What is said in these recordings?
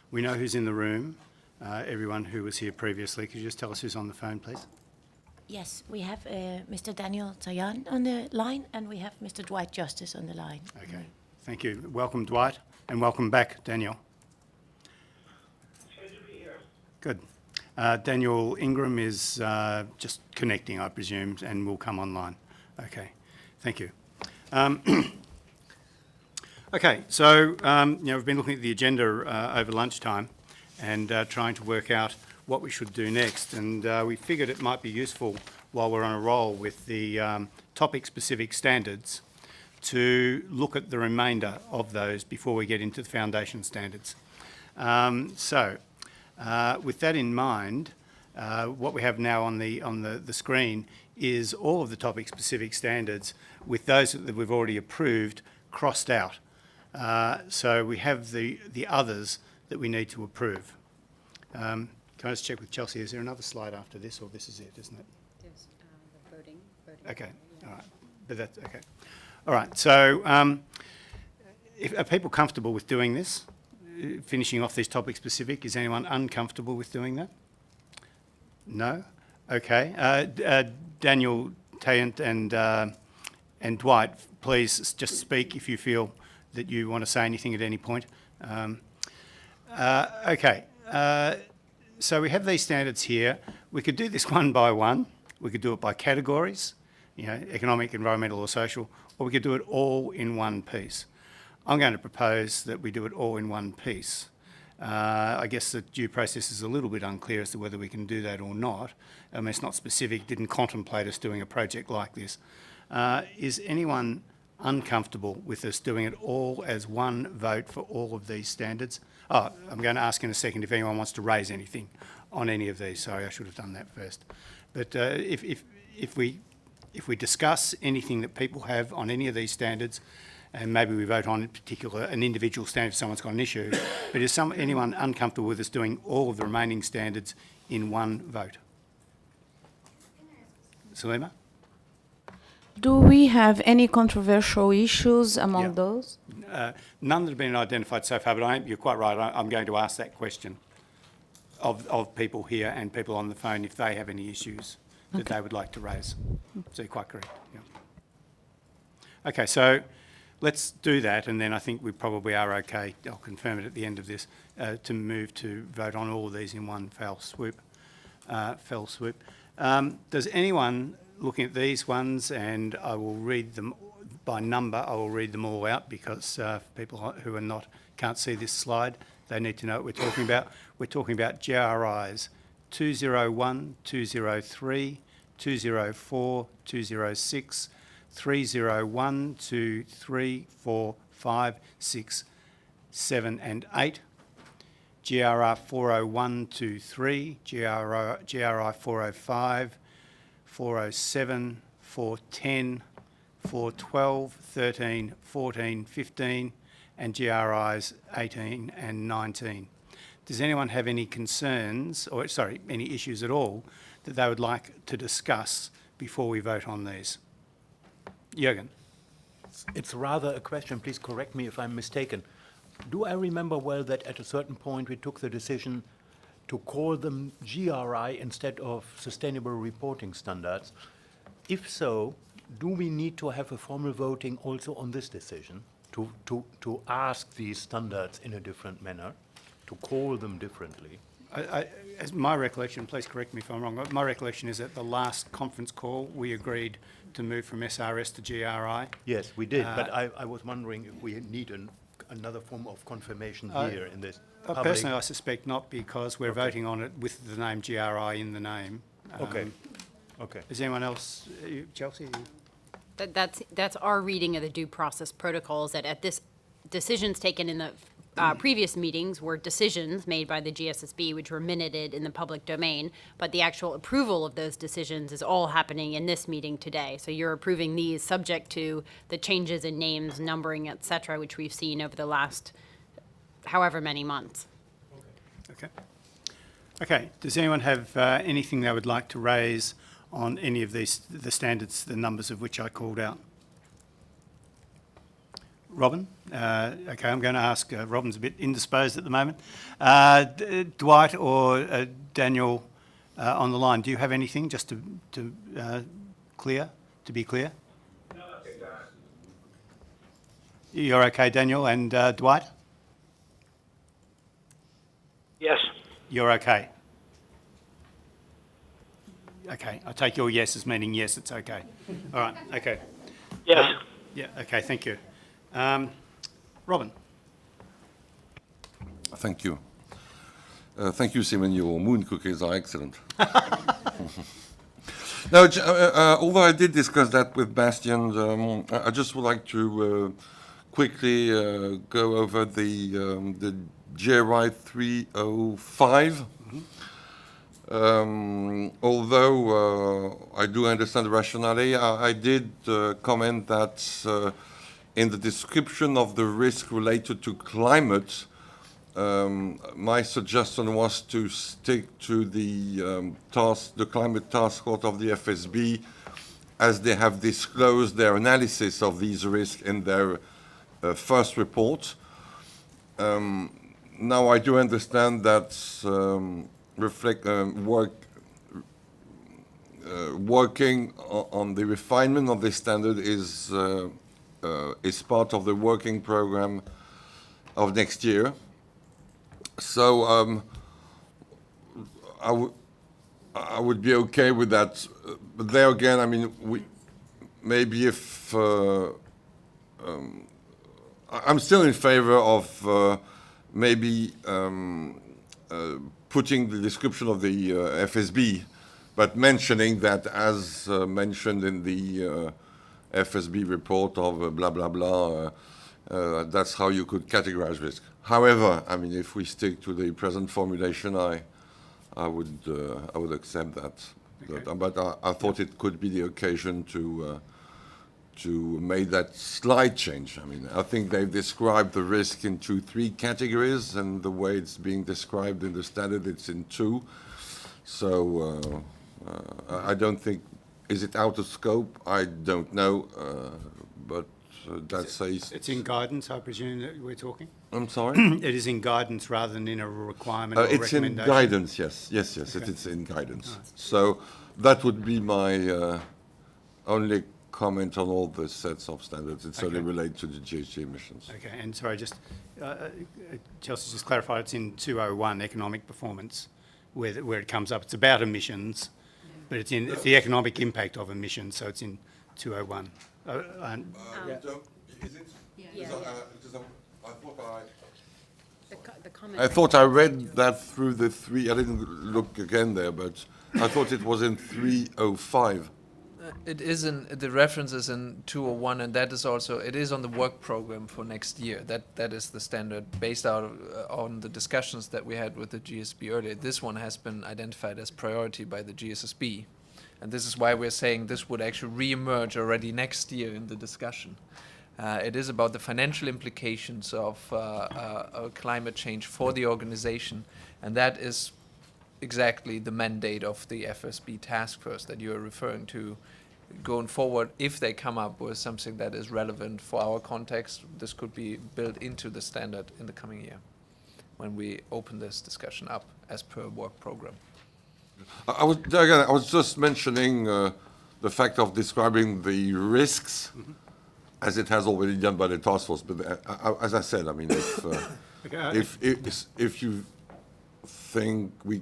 We know who's in the room, everyone who was here previously. Could you just tell us who's on the phone, please? Yes, we have Mr. Daniel Tayan on the line, and we have Mr. Dwight Justice on the line. Okay, thank you. Welcome, Dwight, and welcome back, Daniel. It's good to be here. Good. Daniel Ingram is just connecting, I presume, and will come online. Okay, thank you. Okay, so we've been looking at the agenda over lunchtime and trying to work out what we should do next, and we figured it might be useful while we're on a roll with the topic-specific standards to look at the remainder of those before we get into the foundation standards. With that in mind, what we have now on the screen is all of the topic-specific standards with those that we've already approved crossed out. So we have the others that we need to approve. Can I just check with Chelsea, is there another slide after this, or this is it, isn't it? There's the voting. Okay, all right. But that's okay. All right, so are people comfortable with doing this? Finishing off these topic specific, is anyone uncomfortable with doing that? No? Okay. Daniel, Tayant and Dwight, please just speak if you feel that you want to say anything at any point. Okay. So we have these standards here. We could do this one by one. We could do it by categories, economic, environmental or social, or we could do it all in one piece. I'm going to propose that we do it all in one piece. I guess the due process is a little bit unclear as to whether we can do that or not. I mean, it's not specific, didn't contemplate us doing a project like this. Is anyone uncomfortable with us doing it all as one vote for all of these standards? Oh, I'm going to ask in a second if anyone wants to raise anything on any of these. Sorry, I should have done that first. But if we discuss anything that people have on any of these standards, and maybe we vote on an individual standard if someone's got an issue, but is anyone uncomfortable with us doing all of the remaining standards in one vote? Salima? Do we have any controversial issues among those? None that have been identified so far, but you're quite right. I'm going to ask that question of people here and people on the phone if they have any issues that they would like to raise. So you're quite correct. Yeah. Okay, so let's do that, and then I think we probably are okay. I'll confirm it at the end of this to move to vote on all of these in one fell swoop. Does anyone looking at these ones, and I will read them by number, I will read them all out because people who can't see this slide, they need to know what we're talking about. We're talking about GRIs 201, 203, 204, 206, 301, 2, 3, 4, 5, 6, 7 and 8. GRI 401, 2, 3, GRI 405, 407, 410, 412, 13, 14, 15, and GRIs 18 and 19. Does anyone have any concerns, or any issues at all, that they would like to discuss before we vote on these? Jürgen. It's rather a question, please correct me if I'm mistaken. Do I remember well that at a certain point we took the decision to call them GRI instead of Sustainable Reporting Standards? If so, do we need to have a formal voting also on this decision to ask these standards in a different manner, to call them differently? As my recollection, please correct me if I'm wrong, my recollection is that the last conference call we agreed to move from SRS to GRI. Yes, we did, but I was wondering if we need another form of confirmation here in this. Personally, I suspect not, because we're voting on it with the name GRI in the name. Okay. Is anyone else, Chelsea? That's our reading of the due process protocols, that at this, decisions taken in the previous meetings were decisions made by the GSSB, which were minuted in the public domain, but the actual approval of those decisions is all happening in this meeting today. So you're approving these subject to the changes in names, numbering, et cetera, which we've seen over the last however many months. Okay. Does anyone have anything they would like to raise on any of the standards, the numbers of which I called out? Robin? Okay, I'm going to ask, Robin's a bit indisposed at the moment. Dwight or Daniel on the line, do you have anything just to be clear? No, nothing, Dan. You're okay, Daniel, and Dwight? Yes. You're okay? Okay, I take your yes as meaning yes, it's okay. All right, okay. Yes. Yeah, okay, thank you. Robin? Thank you. Thank you, Simon. Your moon cookies are excellent. Now, although I did discuss that with Bastian, I just would like to quickly go over the GRI 305. Although I do understand the rationale, I did comment that in the description of the risk related to climate, my suggestion was to stick to the climate task force of the FSB, as they have disclosed their analysis of these risks in their first report. Now I do understand that working on the refinement of this standard is part of the working program of next year. So I would be okay with that. But there again, I mean, maybe if I'm still in favor of maybe putting the description of the FSB, but mentioning that as mentioned in the FSB report of blah blah blah. That's how you could categorize risk. However, I mean, if we stick to the present formulation, I would accept that. Okay. But I thought it could be the occasion to make that slight change. I mean, I think they've described the risk into 3 categories, and the way it's being described in the standard, it's in 2. So I don't think, is it out of scope? I don't know, but that says... It's in guidance, I presume, that we're talking? I'm sorry? It is in guidance rather than in a requirement or It's in recommendation? guidance, yes. Yes, Okay. it is in guidance. So that would be my only comment on all the sets of standards. It's only Okay. related to the GHG emissions. Okay, and sorry, just, Chelsea just clarified, it's in 201, economic performance, where it comes up. It's about emissions, but it's the economic impact of emissions, so it's in 201. Is it? Yeah. I thought The comment. I thought I read that through the 3. I didn't look again there, but I thought it was in 305. It is the reference is in 201, and that is also, it is on the work program for next year. That is the standard based on the discussions that we had with the GSB earlier. This one has been identified as priority by the GSSB, and this is why we're saying this would actually re-emerge already next year in the discussion. It is about the financial implications of climate change for the organization, and that is exactly the mandate of the FSB task force that you are referring to. Going forward, if they come up with something that is relevant for our context, this could be built into the standard in the coming year when we open this discussion up as per work program. I was just mentioning the fact of describing the risks, as it has already done by the task force. But as I said, I mean, if you think we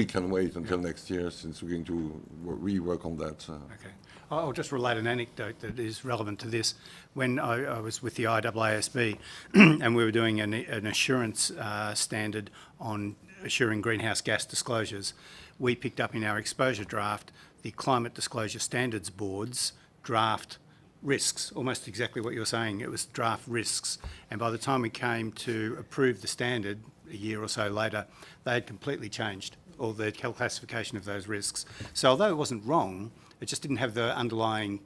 can wait until next year, since we're going to rework on that. Okay. I'll just relate an anecdote that is relevant to this. When I was with the IAASB and we were doing an assurance standard on assuring greenhouse gas disclosures, we picked up in our exposure draft the Climate Disclosure Standards Board's draft risks, almost exactly what you're saying. It was draft risks. And by the time we came to approve the standard, a year or so later, they had completely changed all the classification of those risks. So although it wasn't wrong, it just didn't have the underlying,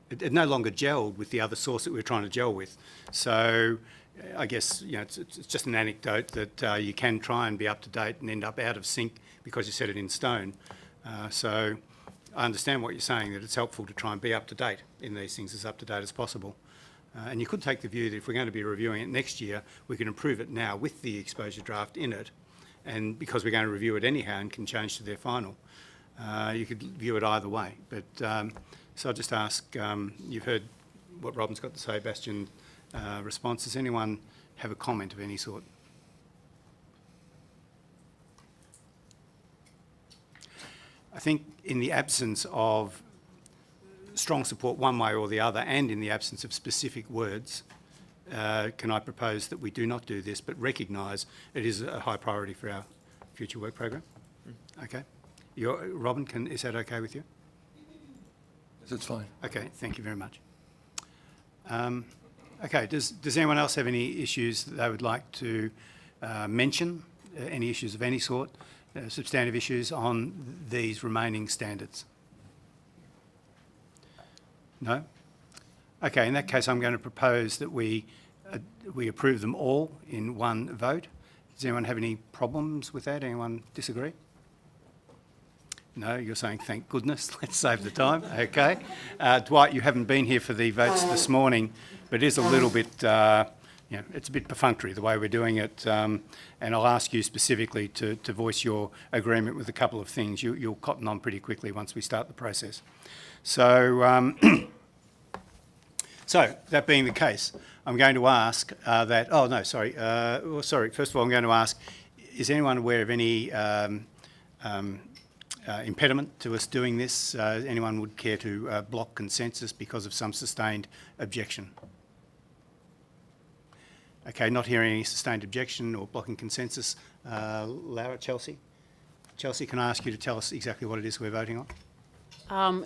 it no longer gelled with the other source that we were trying to gel with. So I guess, you know, it's just an anecdote that you can try and be up to date and end up out of sync because you set it in stone. So I understand what you're saying, that it's helpful to try and be up to date in these things, as up to date as possible. And you could take the view that if we're going to be reviewing it next year, we can approve it now with the exposure draft in it. And because we're going to review it anyhow and can change to their final, you could view it either way. But so I'll just ask, you've heard what Robin's got to say, Bastian, response. Does anyone have a comment of any sort? I think in the absence of strong support one way or the other, and in the absence of specific words, can I propose that we do not do this, but recognise it is a high priority for our future work program? Okay. Robin, is that okay with you? Yes, it's fine. Okay, thank you very much. Okay, does anyone else have any issues that they would like to mention? Any issues of any sort? Substantive issues on these remaining standards? No? Okay, in that case, I'm going to propose that we approve them all in one vote. Does anyone have any problems with that? Anyone disagree? No, you're saying thank goodness. Let's save the time. Okay. Dwight, you haven't been here for the votes this morning, but it is a little bit, it's a bit perfunctory the way we're doing it. And I'll ask you specifically to voice your agreement with a couple of things. You'll cotton on pretty quickly once we start the process. So, so that being the case, I'm going to ask that, first of all, I'm going to ask, is anyone aware of any impediment to us doing this? Anyone would care to block consensus because of some sustained objection? Okay, not hearing any sustained objection or blocking consensus. Laura, Chelsea? Chelsea, can I ask you to tell us exactly what it is we're voting on?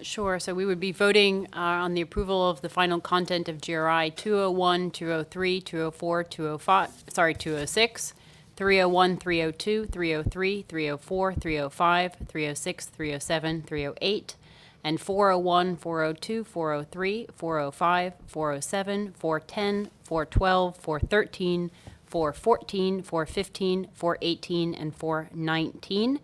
Sure. So we would be voting on the approval of the final content of GRI 201, 203, 204, 206, 301, 302, 303, 304, 305, 306, 307, 308, and 401, 402, 403, 405, 407, 410, 412, 413, 414, 415, 418, and 419.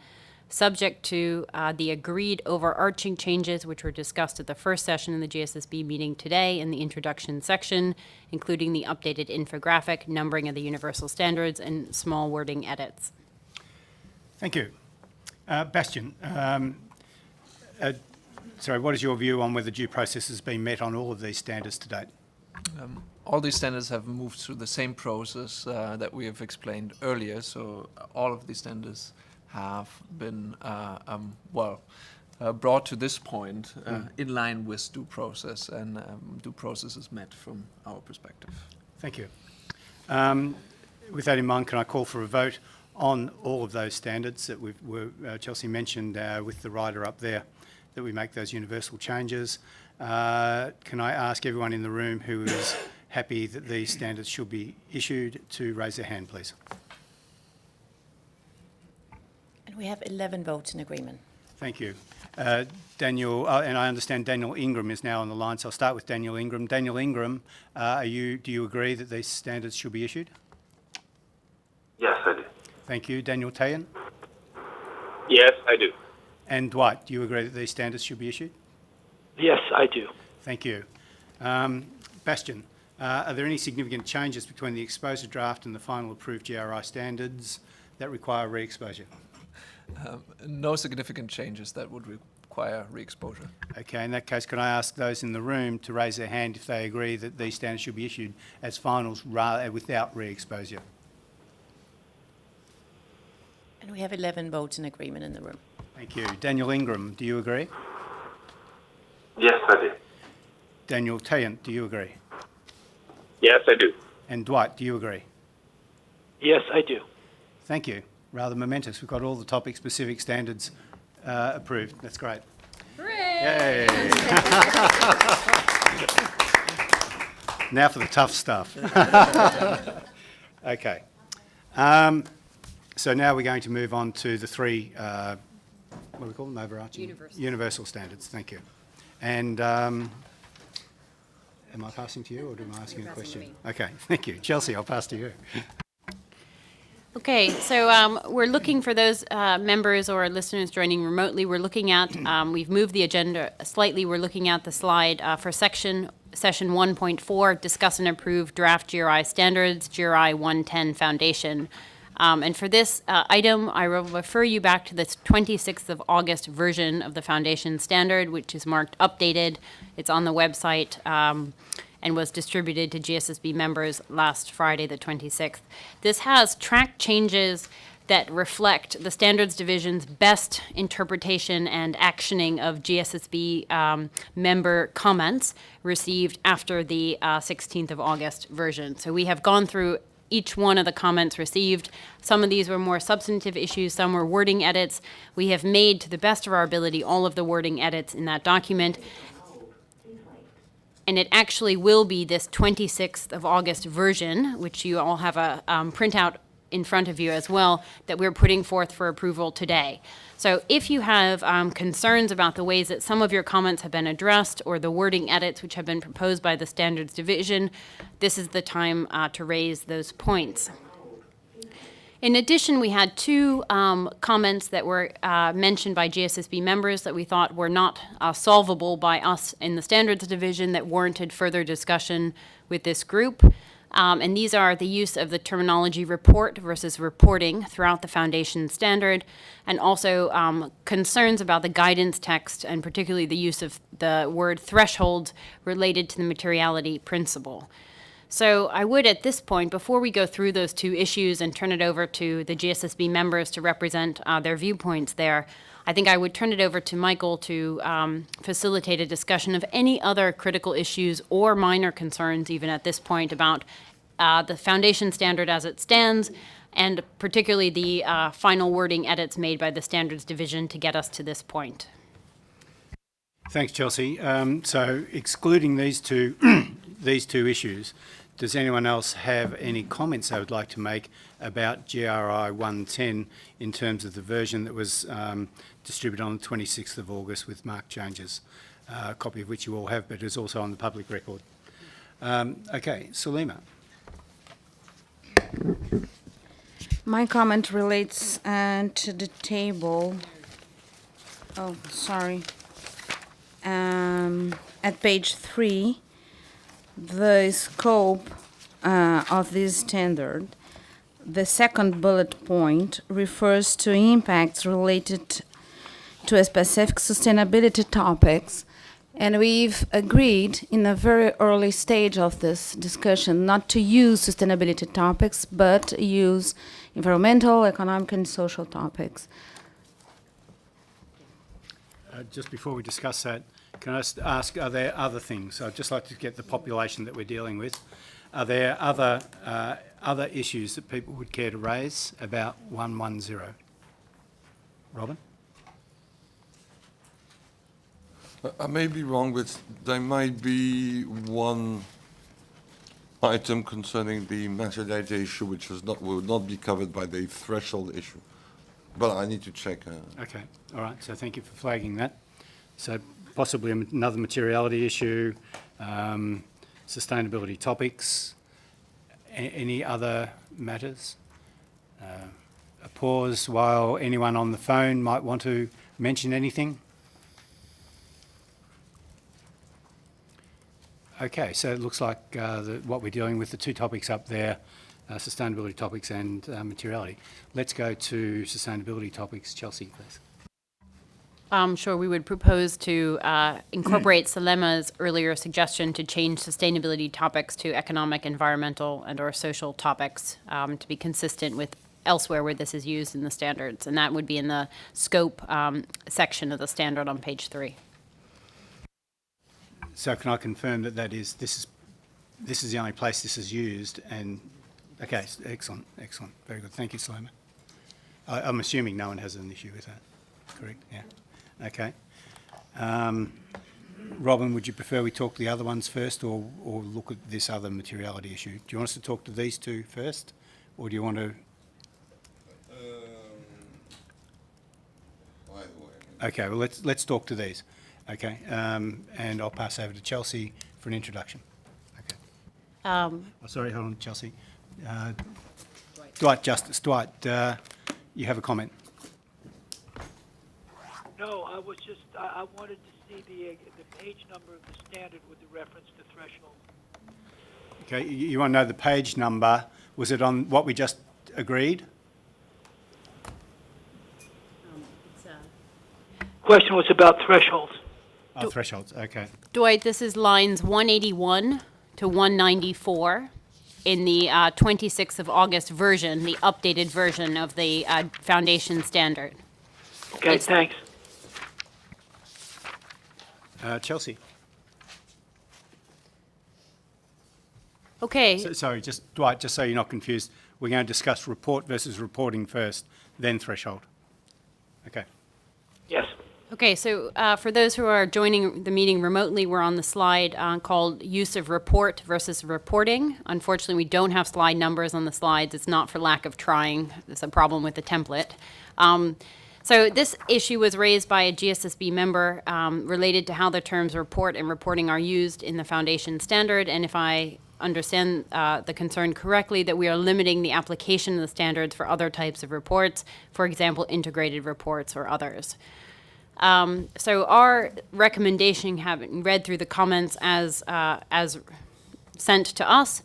Subject to the agreed overarching changes which were discussed at the first session in the GSSB meeting today in the introduction section, including the updated infographic, numbering of the universal standards, and small wording edits. Thank you. Bastian, what is your view on whether due process has been met on all of these standards to date? All these standards have moved through the same process that we have explained earlier, so all of these standards have been brought to this point in line with due process, and due process is met from our perspective. Thank you. With that in mind, can I call for a vote on all of those standards that Chelsea mentioned with the rider up there, that we make those universal changes? Can I ask everyone in the room who is happy that these standards should be issued to raise their hand, please? And we have 11 votes in agreement. Thank you. Daniel, and I understand Daniel Ingram is now on the line, so I'll start with Daniel Ingram. Daniel Ingram, do you agree that these standards should be issued? Yes, I do. Thank you. Daniel Tayan? Yes, I do. And Dwight, do you agree that these standards should be issued? Yes, I do. Thank you. Bastian, are there any significant changes between the exposure draft and the final approved GRI standards that require re-exposure? No significant changes that would require re-exposure. Okay, in that case, can I ask those in the room to raise their hand if they agree that these standards should be issued as finals without re-exposure? And we have 11 votes in agreement in the room. Thank you. Daniel Ingram, do you agree? Yes, I do. Daniel Tayant, do you agree? Yes, I do. And Dwight, do you agree? Yes, I do. Thank you. Rather momentous. We've got all the topic-specific standards approved. That's great. Hooray! Yay! Now for the tough stuff. Okay. So now we're going to move on to the three, what do we call them, overarching? Universal standards. Thank you. And am I passing to you or am I asking a question? Okay, thank you. Chelsea, I'll pass to you. Okay, so we're looking for those members or listeners joining remotely. We're looking at, we've moved the agenda slightly. We're looking at the slide for section session 1.4, discuss and approve draft GRI standards, GRI 110 Foundation. And for this item, I will refer you back to the 26th of August version of the Foundation standard, which is marked updated. It's on the website and was distributed to GSSB members last Friday, the 26th. This has track changes that reflect the Standards Division's best interpretation and actioning of GSSB member comments received after the 16th of August version. So we have gone through each one of the comments received. Some of these were more substantive issues, some were wording edits. We have made, to the best of our ability, all of the wording edits in that document. And it actually will be this 26th of August version, which you all have a printout in front of you as well, that we're putting forth for approval today. So if you have concerns about the ways that some of your comments have been addressed or the wording edits which have been proposed by the Standards Division, this is the time to raise those points. In addition, we had two comments that were mentioned by GSSB members that we thought were not solvable by us in the Standards Division that warranted further discussion with this group. And these are the use of the terminology report versus reporting throughout the Foundation standard, and also concerns about the guidance text, and particularly the use of the word threshold related to the materiality principle. So I would, at this point, before we go through those two issues and turn it over to the GSSB members to represent their viewpoints there, I think I would turn it over to Michael to facilitate a discussion of any other critical issues or minor concerns, even at this point, about the Foundation standard as it stands, and particularly the final wording edits made by the Standards Division to get us to this point. Thanks, Chelsea. So excluding these two, these two issues, does anyone else have any comments they would like to make about GRI 110 in terms of the version that was distributed on the 26th of August with marked changes, a copy of which you all have, but is also on the public record? Okay, Sulema. My comment relates to the table. Oh, sorry. At page 3, the scope of this standard, the second bullet point refers to impacts related to a specific sustainability topics, and we've agreed in a very early stage of this discussion not to use sustainability topics, but use environmental, economic, and social topics. Just before we discuss that, can I just ask, are there other things? I'd just like to get the population that we're dealing with. Are there other issues that people would care to raise about 110? Robin? I may be wrong, but there might be one item concerning the materiality issue which will not be covered by the threshold issue. But I need to check. Okay, all right, so thank you for flagging that. So possibly another materiality issue, sustainability topics, any other matters? A pause while anyone on the phone might want to mention anything. Okay, so it looks like what we're dealing with, the two topics up there, sustainability topics and materiality. Let's go to sustainability topics. Chelsea, please. Sure, we would propose to incorporate Salema's earlier suggestion to change sustainability topics to economic, environmental, and or social topics to be consistent with elsewhere where this is used in the standards. And that would be in the scope section of the standard on page 3. So can I confirm that this is the only place this is used? And okay, excellent, very good. Thank you, Salema. I'm assuming no one has an issue with that. Correct? Yeah. Okay. Robin, would you prefer we talk to the other ones first, or look at this other materiality issue? Do you want us to talk to these two first, or do you want to? Okay. Well, let's talk to these. Okay, and I'll pass over to Chelsea for an introduction. Okay. Sorry, hold on, Chelsea. Dwight Justice. Dwight, you have a comment. No, I was just, I wanted to need the page number of the standard with the reference to threshold. Okay, you want to know the page number. Was it on what we just agreed? Question was about thresholds. Oh, thresholds, okay. Dwight, this is lines 181 to 194 in the 26th of August version, the updated version of the foundation standard. Okay, It's- thanks. Chelsea? Okay, Sorry, just Dwight, just so you're not confused, we're going to discuss report versus reporting first, then threshold. Okay. Yes. okay, so for those who are joining the meeting remotely, we're on the slide called use of report versus reporting. Unfortunately, we don't have slide numbers on the slides. It's not for lack of trying. It's a problem with the template. So this issue was raised by a GSSB member related to how the terms report and reporting are used in the foundation standard. And if I understand the concern correctly, that we are limiting the application of the standards for other types of reports, for example, integrated reports or others. So our recommendation, having read through the comments as sent to us,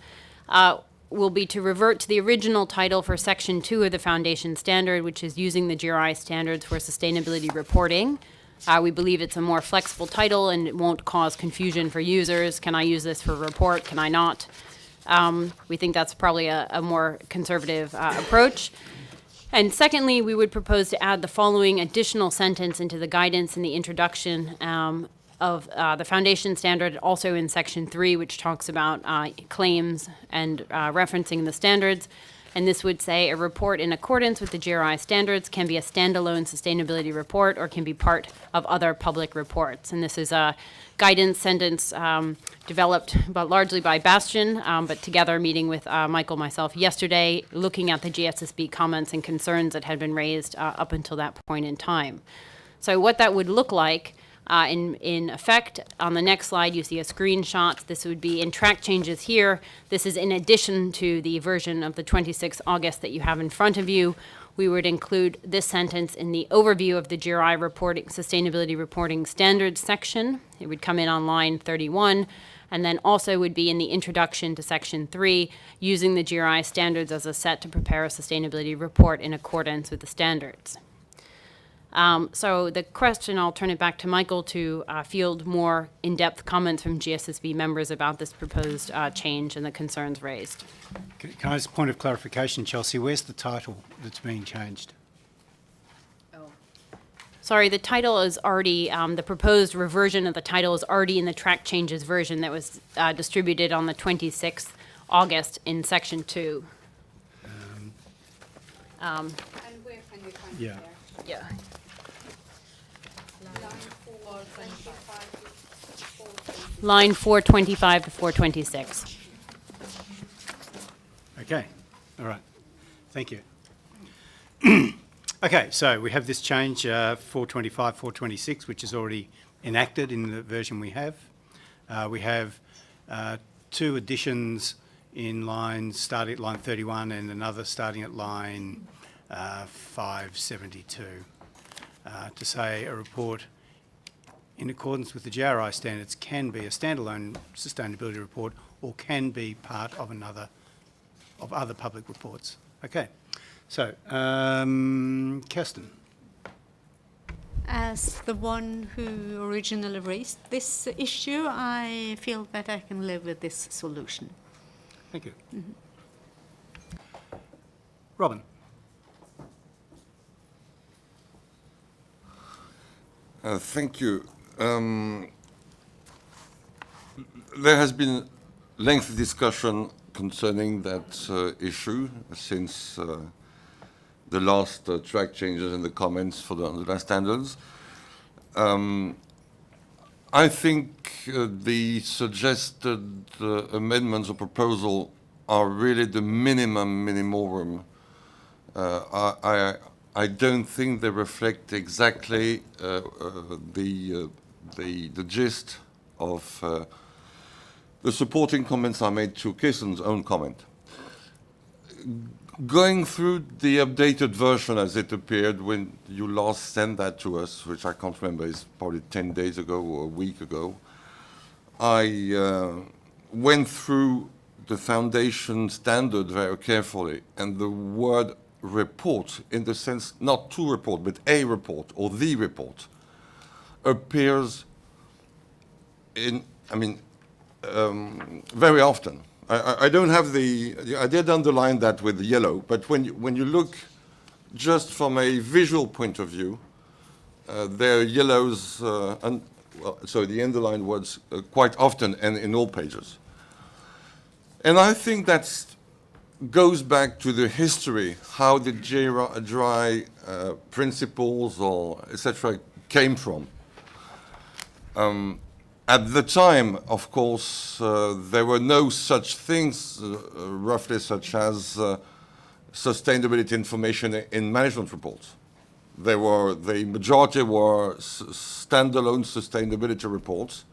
will be to revert to the original title for Section 2 of the Foundation Standard, which is using the GRI standards for sustainability reporting. We believe it's a more flexible title and it won't cause confusion for users. Can I use this for a report? Can I not? We think that's probably a more conservative approach. And secondly, we would propose to add the following additional sentence into the guidance in the introduction of the foundation standard, also in Section 3, which talks about claims and referencing the standards. And this would say a report in accordance with the GRI standards can be a standalone sustainability report or can be part of other public reports. And this is a guidance sentence developed but largely by Bastian, but together meeting with Michael, myself yesterday, looking at the GSSB comments and concerns that had been raised up until that point in time. So what that would look like in effect, on the next slide, you see a screenshot. This would be in track changes here. This is in addition to the version of the 26th August that you have in front of you. We would include this sentence in the overview of the GRI reporting, sustainability reporting standards section. It would come in on line 31, and then also would be in the introduction to Section 3, using the GRI standards as a set to prepare a sustainability report in accordance with the standards. So the question, I'll turn it back to Michael to field more in-depth comments from GSSB members about this proposed change and the concerns raised. Can I just point of clarification, Chelsea, where's the title that's being changed? Sorry, the title is already, the proposed reversion of the title is already in the track changes version that was distributed on the 26th August in Section 2. And where can we find Yeah. it there? Yeah. Line 425 to 426. Okay, all right, thank you. Okay, so we have this change, 425, 426, which is already enacted in the version we have. We have two additions in lines starting at line 31 and another starting at line 572 to say a report in accordance with the GRI standards can be a standalone sustainability report or can be part of other public reports. Okay, so Kirsten. As the one who originally raised this issue, I feel that I can live with this solution. Thank you. Robin. Thank you. There has been lengthy discussion concerning that issue since the last track changes in the comments for the last standards. I think the suggested amendments or proposal are really the minimum. I don't think they reflect exactly the gist of the supporting comments I made to Kirsten's own comment. going through the updated version as it appeared when you last sent that to us, which I can't remember, is probably 10 days ago or a week ago, I went through the foundation standard very carefully, and the word report, in the sense not to report, but a report or the report, appears in, very often. I don't have I did underline that with yellow, but when you look just from a visual point of view, there are yellows, so the underlined words quite often and in all pages. And I think that goes back to the history, how the GRI principles or etc. came from. At the time, of course, there were no such things, roughly, such as sustainability information in management reports. The majority were standalone sustainability reports,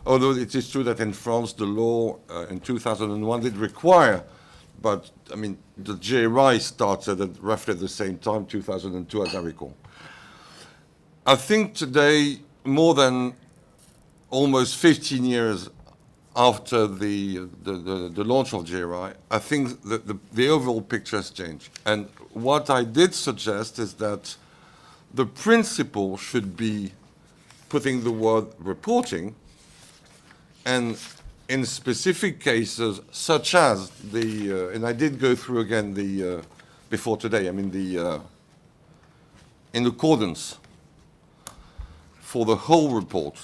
although it is true that in France the law in 2001 did require, but the GRI started at roughly the same time, 2002, as I recall. I think today, more than almost 15 years after the launch of GRI, I think that the overall picture has changed. And what I did suggest is that the principle should be putting the word reporting, and in specific cases such as and I did go through again before today, in accordance for the whole report.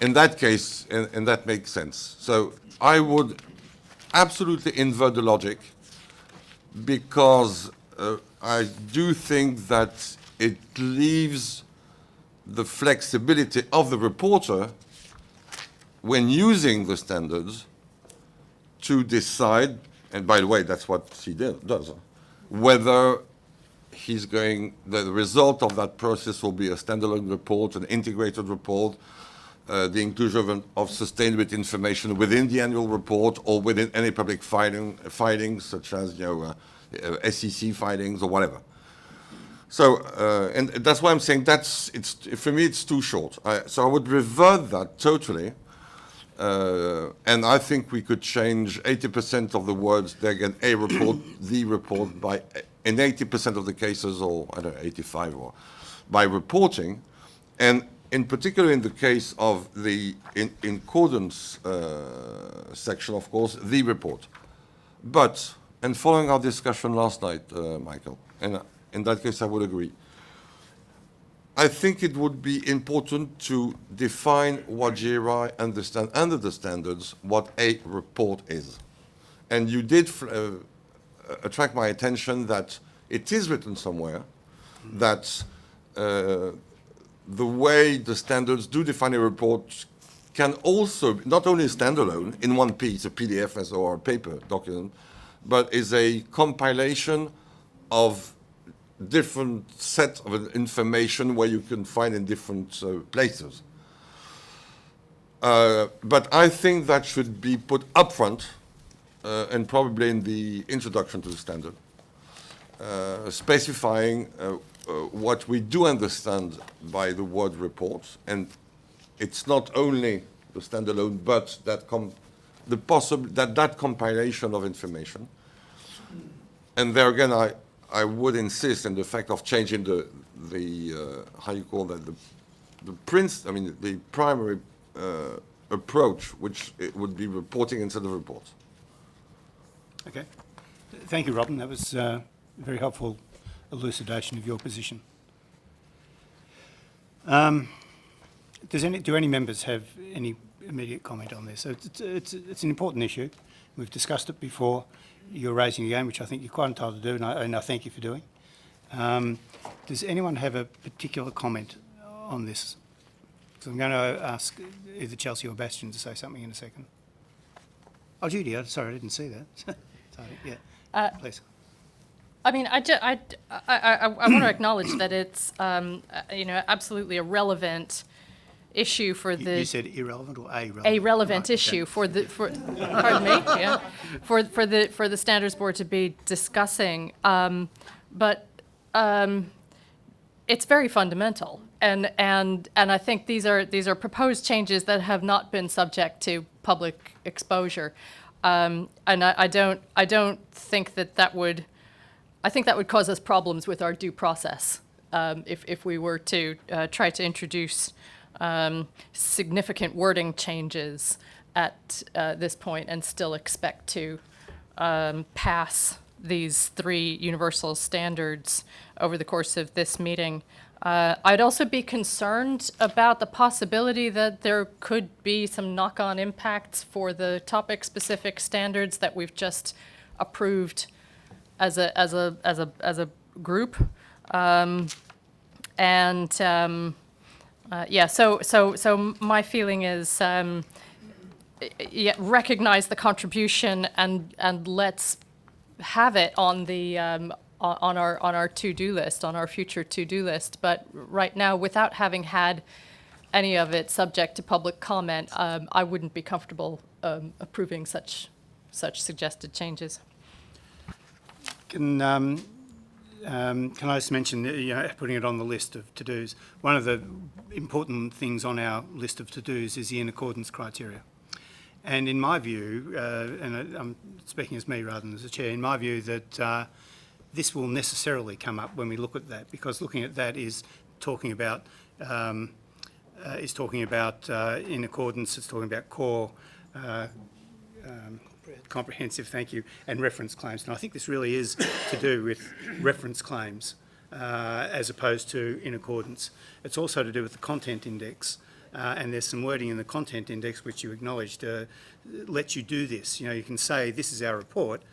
In that case, and that makes sense. So I would absolutely invert the logic, because I do think that it leaves the flexibility of the reporter when using the standards to decide, and by the way, that's what he does, whether the result of that process will be a standalone report, an integrated report, the inclusion of sustainability information within the annual report or within any public filings, such as SEC filings or whatever. So, and that's why I'm saying for me it's too short. So I would revert that totally, and I think we could change 80% of the words there again, a report, the report, in 80% of the cases, or I don't know, 85, or by reporting, and in particular, in the case of the in accordance section, of course, the report. But, and following our discussion last night, Michael, and in that case I would agree, I think it would be important to define what GRI understand under the standards, what a report is. And you did attract my attention that it is written somewhere that the way the standards do define a report can also, not only standalone in one piece, a PDF or a paper document, but is a compilation of different sets of information where you can find in different places. But I think that should be put upfront, and probably in the introduction to the standard, specifying what we do understand by the word report, and it's not only the standalone, but that compilation of information. And there again, I would insist on the fact of changing the how you call that, the primary approach, which it would be reporting instead of reports. Okay. Thank you, Robin. That was a very helpful elucidation of your position. Do any members have any immediate comment on this? So it's an important issue. We've discussed it before. You're raising again, which I think you're quite entitled to do, and I thank you for doing. Does anyone have a particular comment on this? So I'm going to ask either Chelsea or Bastian to say something in a second. Oh, Judy, sorry, I didn't see that. Sorry, yeah, please. I mean, I want to acknowledge that it's, absolutely a relevant issue for the You said irrelevant or irrelevant? a relevant Right, okay. issue for pardon me, yeah, for the standards board to be discussing, but it's very fundamental, and I think these are proposed changes that have not been subject to public exposure, and I don't think that would. I think that would cause us problems with our due process if we were to try to introduce significant wording changes at this point and still expect to pass these 3 universal standards over the course of this meeting. I'd also be concerned about the possibility that there could be some knock-on impacts for the topic-specific standards that we've just approved as a group, yeah. So my feeling is, yeah, recognize the contribution and let's have it on the on our to-do list, on our future to-do list. But right now, without having had any of it subject to public comment, I wouldn't be comfortable approving such suggested changes. Can I just mention, putting it on the list of to-dos, one of the important things on our list of to-dos is the in accordance criteria. And in my view, and I'm speaking as me rather than as a chair, in my view that this will necessarily come up when we look at that, because looking at that is talking about in accordance, it's talking about core, comprehensive, thank you, and reference claims. And I think this really is to do with reference claims as opposed to in accordance. It's also to do with the content index, and there's some wording in the content index which you acknowledged lets you do this. You know, you can say this is our report.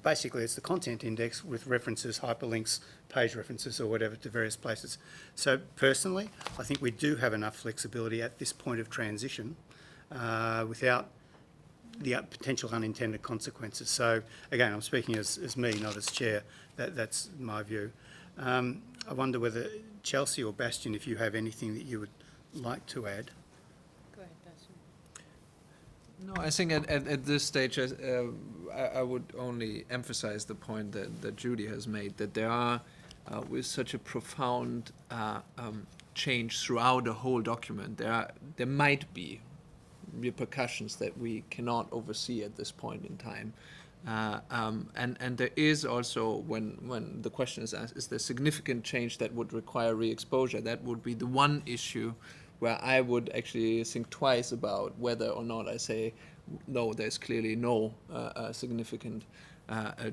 Basically, it's the content index with references, hyperlinks, page references or whatever to various places. So personally, I think we do have enough flexibility at this point of transition without the potential unintended consequences. So again, I'm speaking as me, not as chair. That's my view. I wonder whether Chelsea or Bastian, if you have anything that you would like to add. Go ahead, Bastian. No, I think at this stage, I would only emphasize the point that Judy has made, that there are, with such a profound change throughout the whole document, there might be repercussions that we cannot oversee at this point in time. And there is also, when the question is asked, is there significant change that would require re-exposure? That would be the one issue where I would actually think twice about whether or not I say, no, there's clearly no significant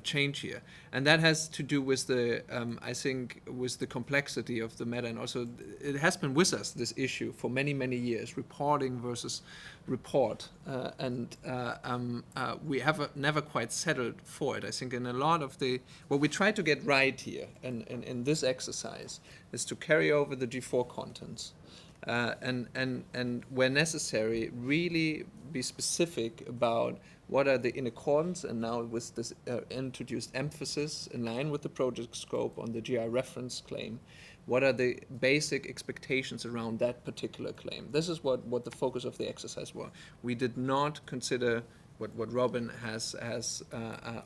change here. And that has to do with the, I think, with the complexity of the matter. And also, it has been with us, this issue, for many, many years, reporting versus report. We have never quite settled for it. I think in a lot of what we try to get right here in this exercise is to carry over the G4 contents. And where necessary, really be specific about what are the in accordance, and now with this introduced emphasis in line with the project scope on the GI reference claim, what are the basic expectations around that particular claim? This is what the focus of the exercise was. We did not consider what Robin has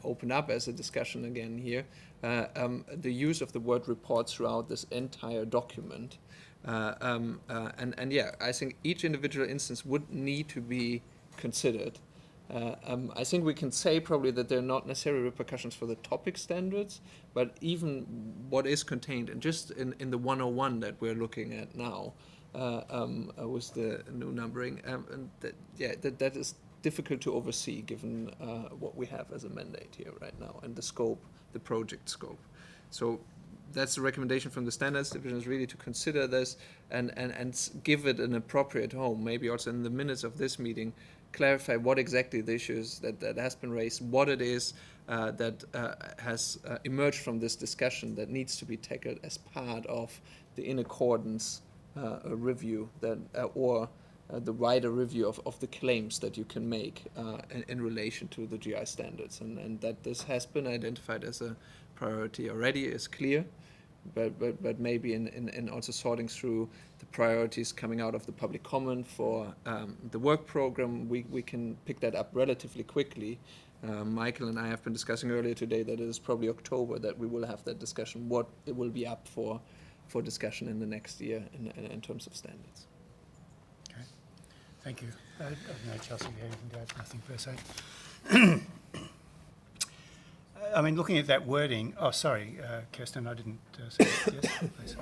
opened up as a discussion again here, the use of the word report throughout this entire document. And yeah, I think each individual instance would need to be considered. I think we can say probably that there are not necessarily repercussions for the topic standards, but even what is contained, and just in the 101 that we're looking at now, with the new numbering, and that is difficult to oversee given what we have as a mandate here right now, and the scope, the project scope. So that's the recommendation from the standards division, is really to consider this and give it an appropriate home, maybe also in the minutes of this meeting, clarify what exactly the issues that has been raised, what it is that has emerged from this discussion that needs to be tackled as part of the in accordance review that or the wider review of the claims that you can make in relation to the GI standards, and that this has been identified as a priority already is clear. but maybe in also sorting through the priorities coming out of the public comment for the work program, we can pick that up relatively quickly. Michael and I have been discussing earlier today that it is probably October that we will have that discussion, what it will be up for discussion in the next year in terms of standards. Okay, thank you. I don't know, Chelsea, you have anything to add? Nothing per se. I mean, looking at that wording, oh, sorry, Kirsten, I didn't say that. Yes,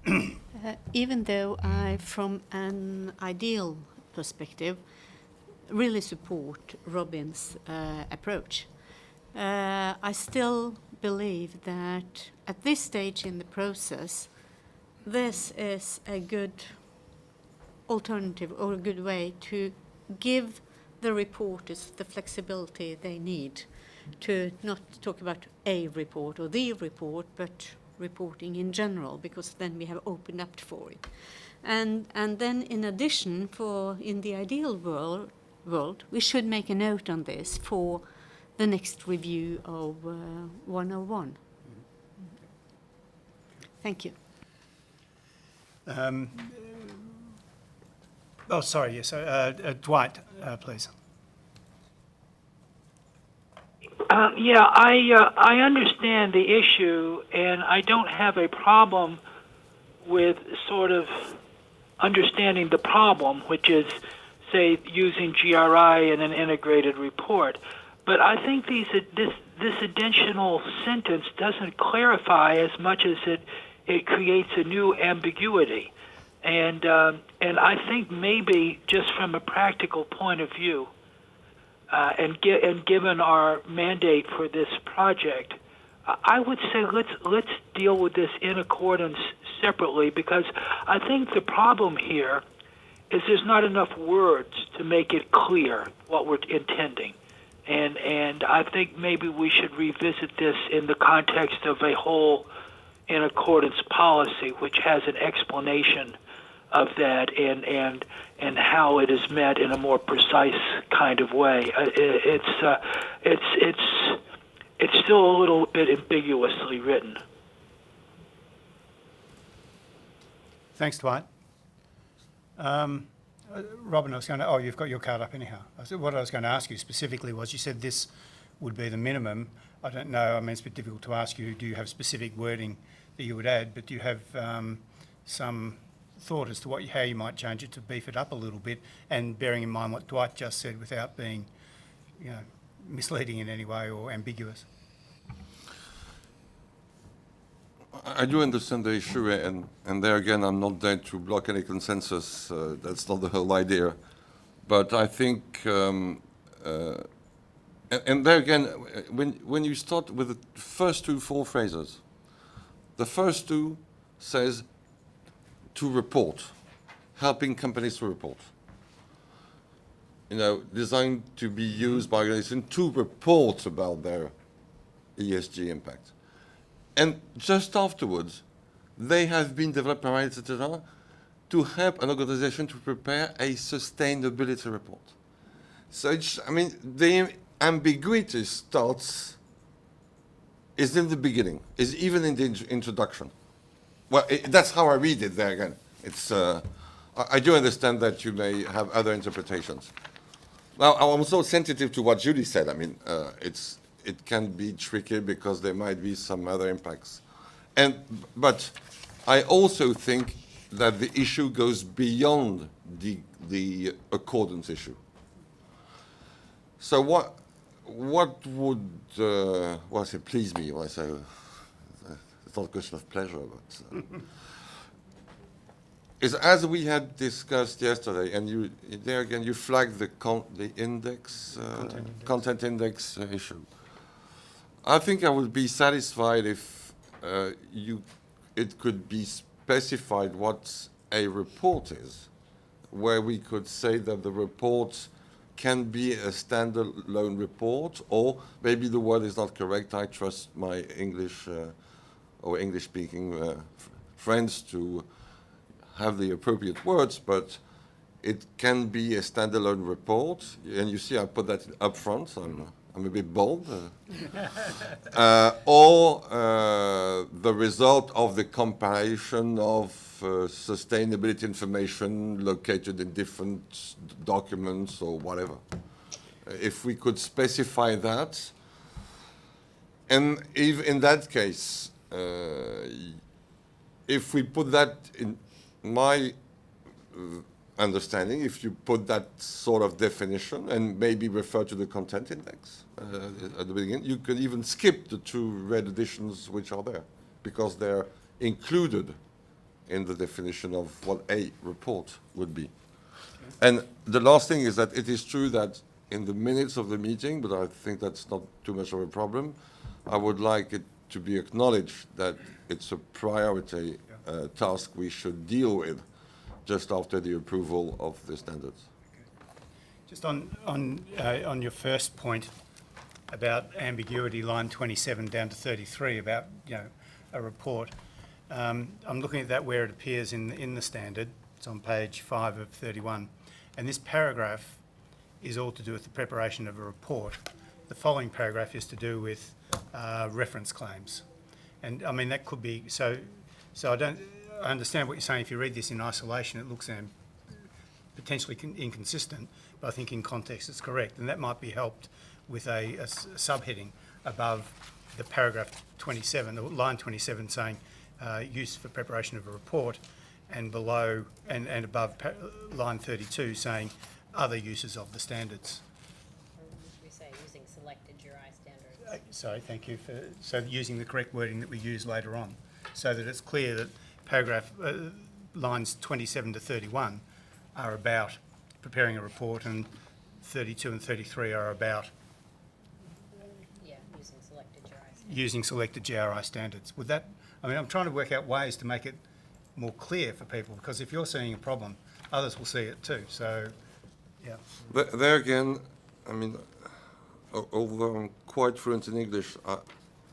please. Even though I, from an ideal perspective, really support Robin's approach, I still believe that at this stage in the process, this is a good alternative or a good way to give the reporters the flexibility they need to not talk about a report or the report, but reporting in general, because then we have opened up for it. And then in addition, in the ideal world, we should make a note on this for the next review of 101. Thank you. Oh, sorry, yes. Dwight, please. Yeah, I understand the issue, and I don't have a problem with sort of understanding the problem, which is, say, using GRI in an integrated report. But I think this additional sentence doesn't clarify as much as it creates a new ambiguity. And I think maybe just from a practical point of view, and given our mandate for this project, I would say let's deal with this in accordance separately, because I think the problem here is there's not enough words to make it clear what we're intending. And I think maybe we should revisit this in the context of a whole in accordance policy, which has an explanation of that and how it is met in a more precise kind of way. It's still a little bit ambiguously written. Thanks, Dwight. Robin, I was going to, you've got your card up anyhow. What I was going to ask you specifically was, you said this would be the minimum. I don't know, I mean, it's a bit difficult to ask you, do you have specific wording that you would add, but do you have some thought as to how you might change it to beef it up a little bit, and bearing in mind what Dwight just said without being, misleading in any way or ambiguous? I do understand the issue, and there again, I'm not there to block any consensus. That's not the whole idea. But I think, and there again, when you start with the first full phrases, the first two says to report, helping companies to report. Designed to be used by organizations to report about their ESG impact. And just afterwards, they have been developed by etc. to help an organization to prepare a sustainability report. So the ambiguity is in the beginning, is even in the introduction. Well, that's how I read it there again. I do understand that you may have other interpretations. Now, I'm also sensitive to what Judy said. It can be tricky because there might be some other impacts. But I also think that the issue goes beyond the accordance issue. So what would, please me when I say, it's not a question of pleasure, but is, as we had discussed yesterday, and you flagged the index, content index issue. I think I would be satisfied if it could be specified what a report is, where we could say that the report can be a standalone report, or maybe the word is not correct. I trust my English or English-speaking friends to have the appropriate words, but it can be a standalone report. And you see, I put that up front. I'm a bit bold, or the result of the compilation of sustainability information located in different documents or whatever. If we could specify that, and if in that case, if we put that in my understanding, if you put that sort of definition and maybe refer to the content index at the beginning, you could even skip the two red additions which are there because they're included in the definition of what a report would be. And the last thing is that it is true that in the minutes of the meeting, but I think that's not too much of a problem, I would like it to be acknowledged that it's a priority task we should deal with just after the approval of the standards. Just on your first point about ambiguity, line 27 down to 33, about a report. I'm looking at that where it appears in the standard. It's on page 5 of 31, and this paragraph is all to do with the preparation of a report. The following paragraph is to do with reference claims, and I mean that could be so. I understand what you're saying. If you read this in isolation, it looks potentially inconsistent, but I think in context it's correct. And that might be helped with a subheading above the paragraph 27, or line 27, saying use for preparation of a report, and below and above line 32 saying other uses of the standards. We say using selected GRI standards. Sorry, thank you so using the correct wording that we use later on, so that it's clear that paragraph lines 27 to 31 are about preparing a report, and 32 and 33 are about using selected GRI standards. Would that? I mean, I'm trying to work out ways to make it more clear for people, because if you're seeing a problem, others will see it too. So, yeah. There again, I mean, although I'm quite fluent in English,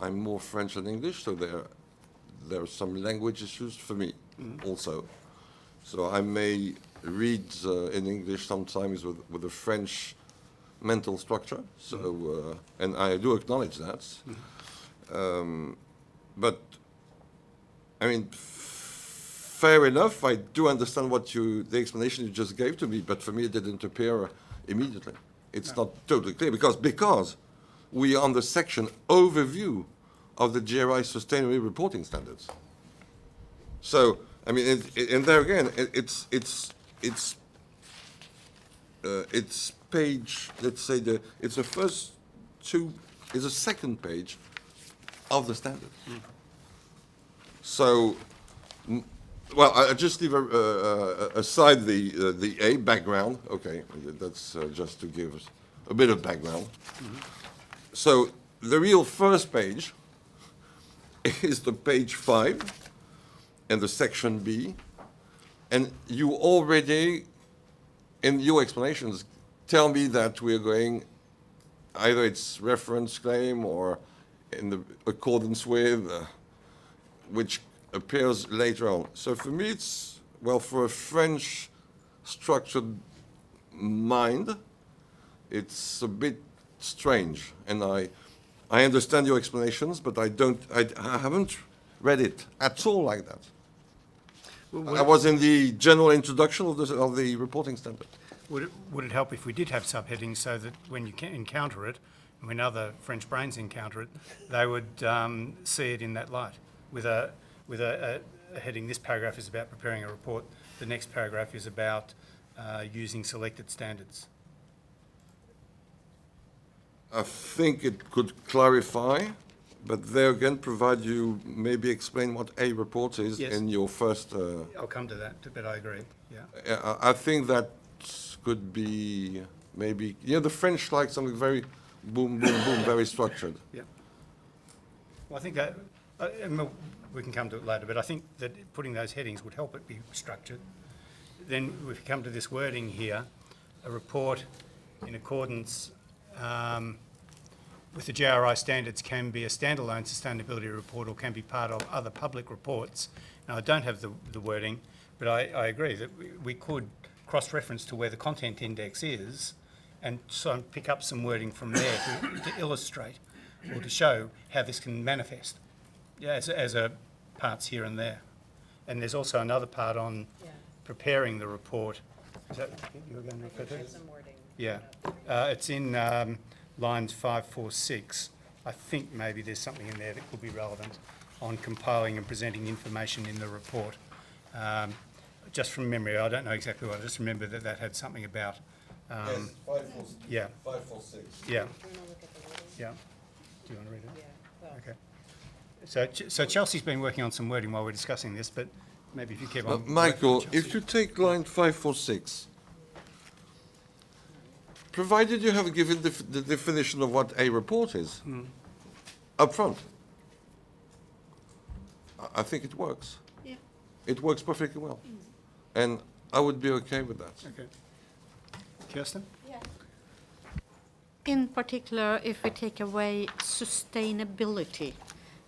I'm more French than English, so there are some language issues for me also. So I may read in English sometimes with a French mental structure. So, and I do acknowledge that. But, I mean, fair enough, I do understand the explanation you just gave to me, but for me it didn't appear immediately. It's not totally clear because we are on the section overview of the GRI sustainability reporting standards. So, I mean, and there again, it's page. Let's say it's the first two. It's the second page of the standards. So, well, I just leave aside the A background. Okay, that's just to give us a bit of background. So the real first page is the page 5 and the section B, and you already, in your explanations, tell me that we're going, either it's reference claim or in the accordance with, which appears later on. So for me, it's, well, for a French structured mind, it's a bit strange, and I understand your explanations, but I haven't read it at all like that. I was in the general introduction of the reporting standard. Would it help if we did have subheadings so that when you can encounter it, when other French brains encounter it, they would see it in that light, with a heading? This paragraph is about preparing a report. The next paragraph is about using selected standards. I think it could clarify, but there again, provide you maybe explain what a report is in your first. I'll come to that, but I agree. Yeah. I think that could be maybe, the French like something very boom, boom, boom, very structured. Yeah. Well, I think that, and we can come to it later, but I think that putting those headings would help it be structured. Then we come to this wording here, a report in accordance with the GRI standards can be a standalone sustainability report or can be part of other public reports. Now, I don't have the wording, but I agree that we could cross-reference to where the content index is and sort of pick up some wording from there to illustrate or to show how this can manifest, yeah, as a parts here and there. And there's also another part on preparing the report. Is that what you were going to refer to? Yeah. It's in lines 5, 4, 6. I think maybe there's something in there that could be relevant on compiling and presenting information in the report. Just from memory, I don't know exactly what, I just remember that that had something about... Yes, 5, 4, yeah. 5, 4, 6. Yeah. Yeah. Do you want to read it? Yeah. Okay. So Chelsea's been working on some wording while we're discussing this, but maybe if you keep on... Michael, Chelsea. if you take line 546, provided you have given the definition of what a report is up front, I think it works. Yeah. It works perfectly well. And I would be okay with that. Okay. Kirsten? In particular, if we take away sustainability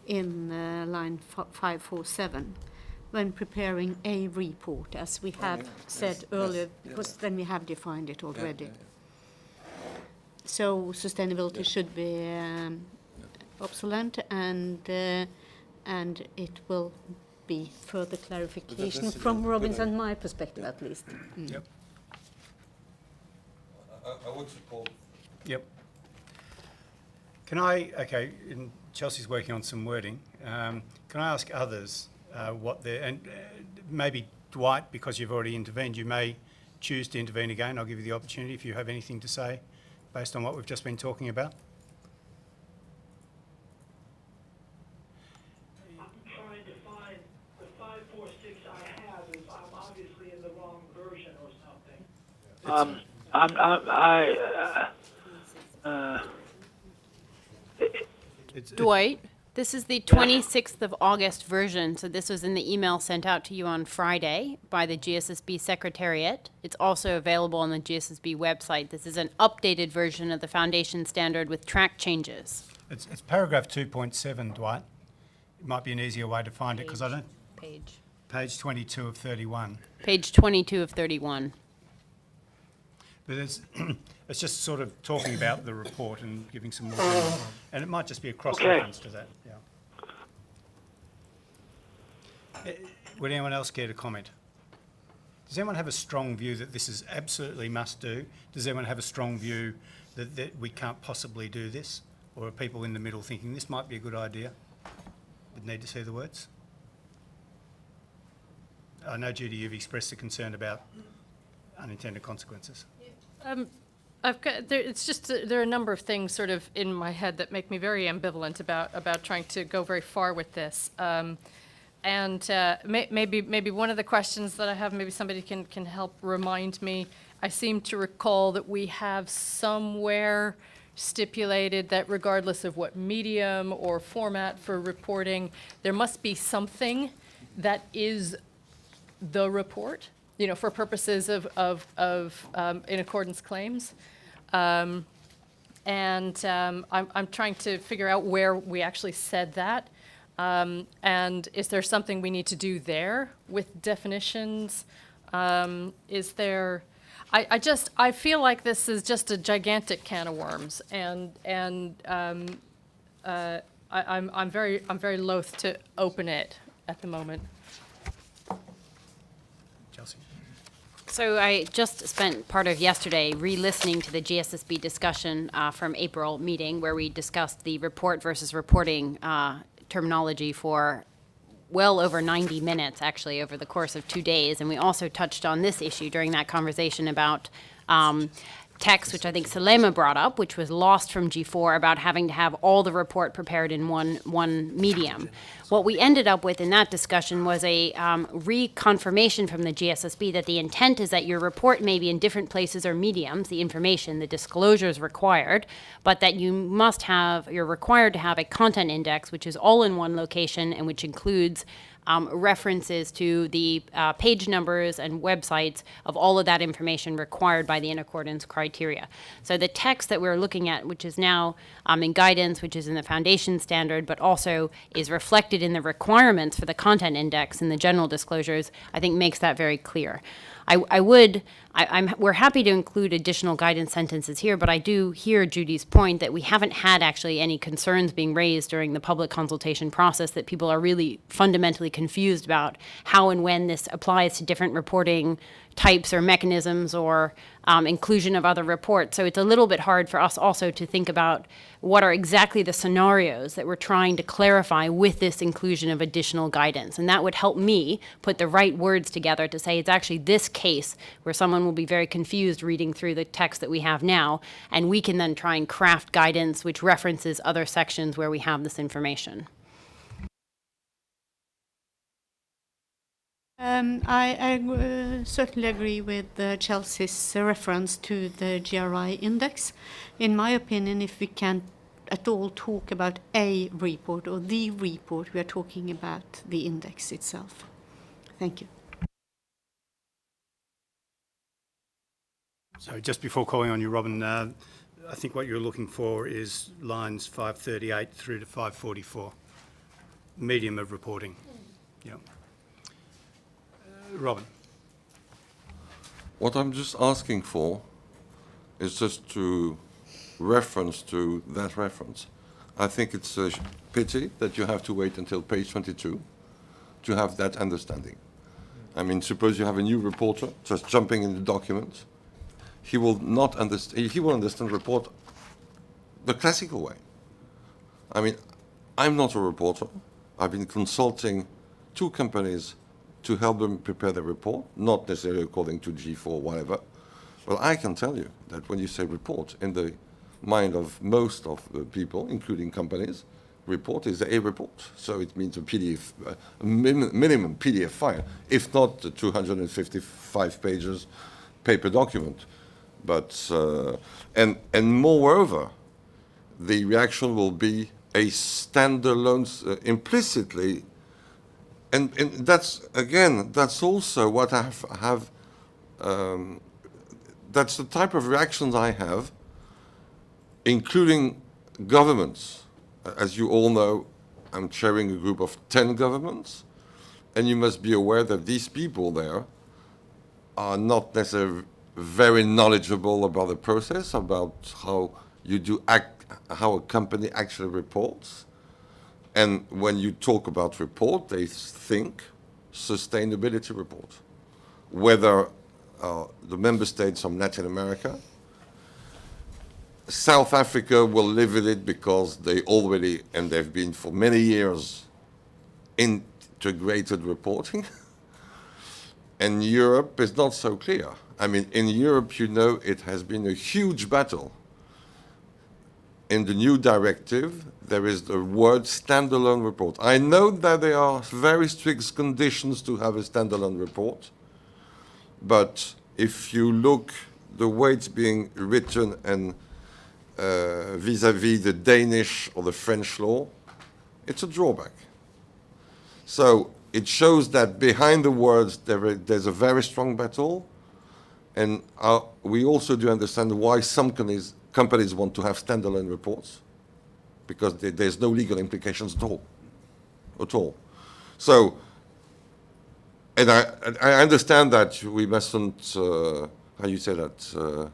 in line 547, when preparing a report, as we have said earlier, because then we have defined it already. So sustainability should be obsolete, and it will be further clarification from Robin's and my perspective, at least. Yep. I would support. Yep. Can I, okay, Chelsea's working on some wording. Can I ask others what they're, and maybe Dwight, because you've already intervened, you may choose to intervene again. I'll give you the opportunity if you have anything to say based on what we've just been talking about. I'm trying to find the 546 I have. Is I'm obviously in the wrong version or something. Dwight, this is the 26th of August version, so this was in the email sent out to you on Friday by the GSSB Secretariat. It's also available on the GSSB website. This is an updated version of the Foundation Standard with track changes. It's paragraph 2.7, Dwight. It might be an easier way to find it because I don't... Page 22 of 31. Page 22 of 31. But it's just sort of talking about the report and giving some more detail. And it might just be a cross-reference to that, yeah. Would anyone else care to comment? Does anyone have a strong view that this is absolutely must do? Does anyone have a strong view that we can't possibly do this? Or are people in the middle thinking this might be a good idea? Would need to see the words? I know, Judy, you've expressed a concern about unintended consequences. It's just there are a number of things sort of in my head that make me very ambivalent about trying to go very far with this. Maybe one of the questions that I have, maybe somebody can help remind me. I seem to recall that we have somewhere stipulated that regardless of what medium or format for reporting, there must be something that is the report, you know, for purposes of in accordance claims. I'm trying to figure out where we actually said that. And is there something we need to do there with definitions? Is there, I feel like this is just a gigantic can of worms, and I'm very loath to open it at the moment. Chelsea? So I just spent part of yesterday re-listening to the GSSB discussion from April meeting where we discussed the report versus reporting terminology for well over 90 minutes, actually, over the course of 2 days. And we also touched on this issue during that conversation about text, which I think Selema brought up, which was lost from G4 about having to have all the report prepared in one medium. What we ended up with in that discussion was a reconfirmation from the GSSB that the intent is that your report may be in different places or mediums, the information, the disclosures required, but that you're required to have a content index, which is all in one location and which includes references to the page numbers and websites of all of that information required by the in accordance criteria. So the text that we're looking at, which is now in guidance, which is in the foundation standard, but also is reflected in the requirements for the content index and the general disclosures, I think makes that very clear. I would we're happy to include additional guidance sentences here, but I do hear Judy's point that we haven't had actually any concerns being raised during the public consultation process, that people are really fundamentally confused about how and when this applies to different reporting types or mechanisms or inclusion of other reports. So it's a little bit hard for us also to think about what are exactly the scenarios that we're trying to clarify with this inclusion of additional guidance. And that would help me put the right words together to say it's actually this case where someone will be very confused reading through the text that we have now, and we can then try and craft guidance which references other sections where we have this information. I certainly agree with Chelsea's reference to the GRI index. In my opinion, if we can at all talk about a report or the report, we are talking about the index itself. Thank you. So just before calling on you, Robin, I think what you're looking for is lines 538 through to 544, medium of reporting. Yeah. Robin. What I'm just asking for is just to reference to that reference. I think it's a pity that you have to wait until page 22 to have that understanding. I mean, suppose you have a new reporter just jumping in the document. He will not understand, he will understand report the classical way. I mean, I'm not a reporter. I've been consulting 2 companies to help them prepare the report, not necessarily according to G4 or whatever. But I can tell you that when you say report, in the mind of most of the people, including companies, report is a report. So it means a PDF, a minimum PDF file, if not the 255 pages paper document. But, and moreover, the reaction will be a standalone, implicitly. And that's, again, that's also what I have that's the type of reactions I have, including governments. As you all know, I'm chairing a group of 10 governments, and you must be aware that these people there are not necessarily very knowledgeable about the process, about how you do how a company actually reports. And when you talk about report, they think sustainability report. Whether the member states of Latin America, South Africa will live with it because they already, and they've been for many years, integrated reporting. And Europe is not so clear. I mean, in Europe, you know, it has been a huge battle. In the new directive, there is the word standalone report. I know that there are very strict conditions to have a standalone report, but if you look the way it's being written and vis-à-vis the Danish or the French law, it's a drawback. So it shows that behind the words there's a very strong battle, and we also do understand why some companies want to have standalone reports, because there's no legal implications at all. So, and I understand that we mustn't, how you say that,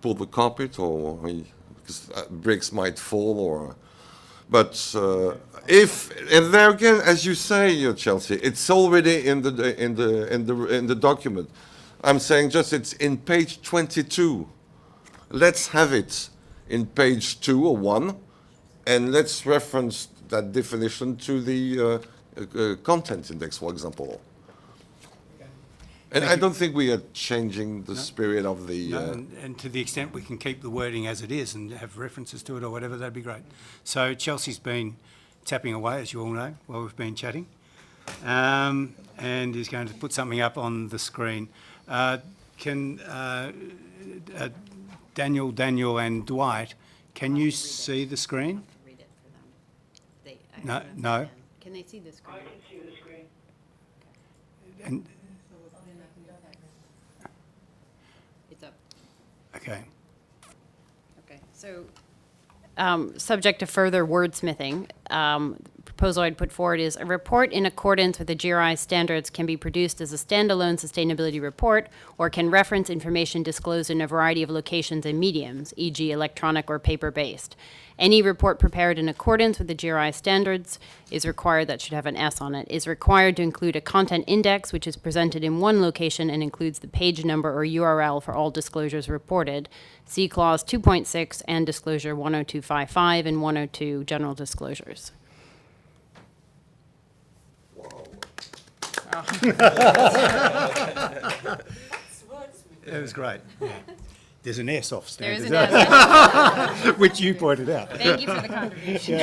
pull the carpet, or because bricks might fall, or, but and there again, as you say, Chelsea, it's already in the document. I'm saying just it's in page 22. Let's have it in page 2 or 1, and let's reference that definition to the content index, for example. And I don't think we are changing the spirit of the... No, and to the extent we can keep the wording as it is and have references to it or whatever, that'd be great. So Chelsea's been tapping away, as you all know, while we've been chatting, and is going to put something up on the screen. Can Daniel and Dwight, can you see the screen? Read it for them. No. Can they see the screen? I can see the screen. And, It's up. okay. Okay, so subject to further wordsmithing, proposal I'd put forward is a report in accordance with the GRI standards can be produced as a standalone sustainability report or can reference information disclosed in a variety of locations and mediums, e.g. electronic or paper-based. Any report prepared in accordance with the GRI standards is required, that should have an S on it, is required to include a content index which is presented in one location and includes the page number or URL for all disclosures reported. See clause 2.6 and disclosure 10255 and 102 general disclosures. That was great. Yeah. There's an S off There is standard, an S. which you pointed out. Thank you for the contribution.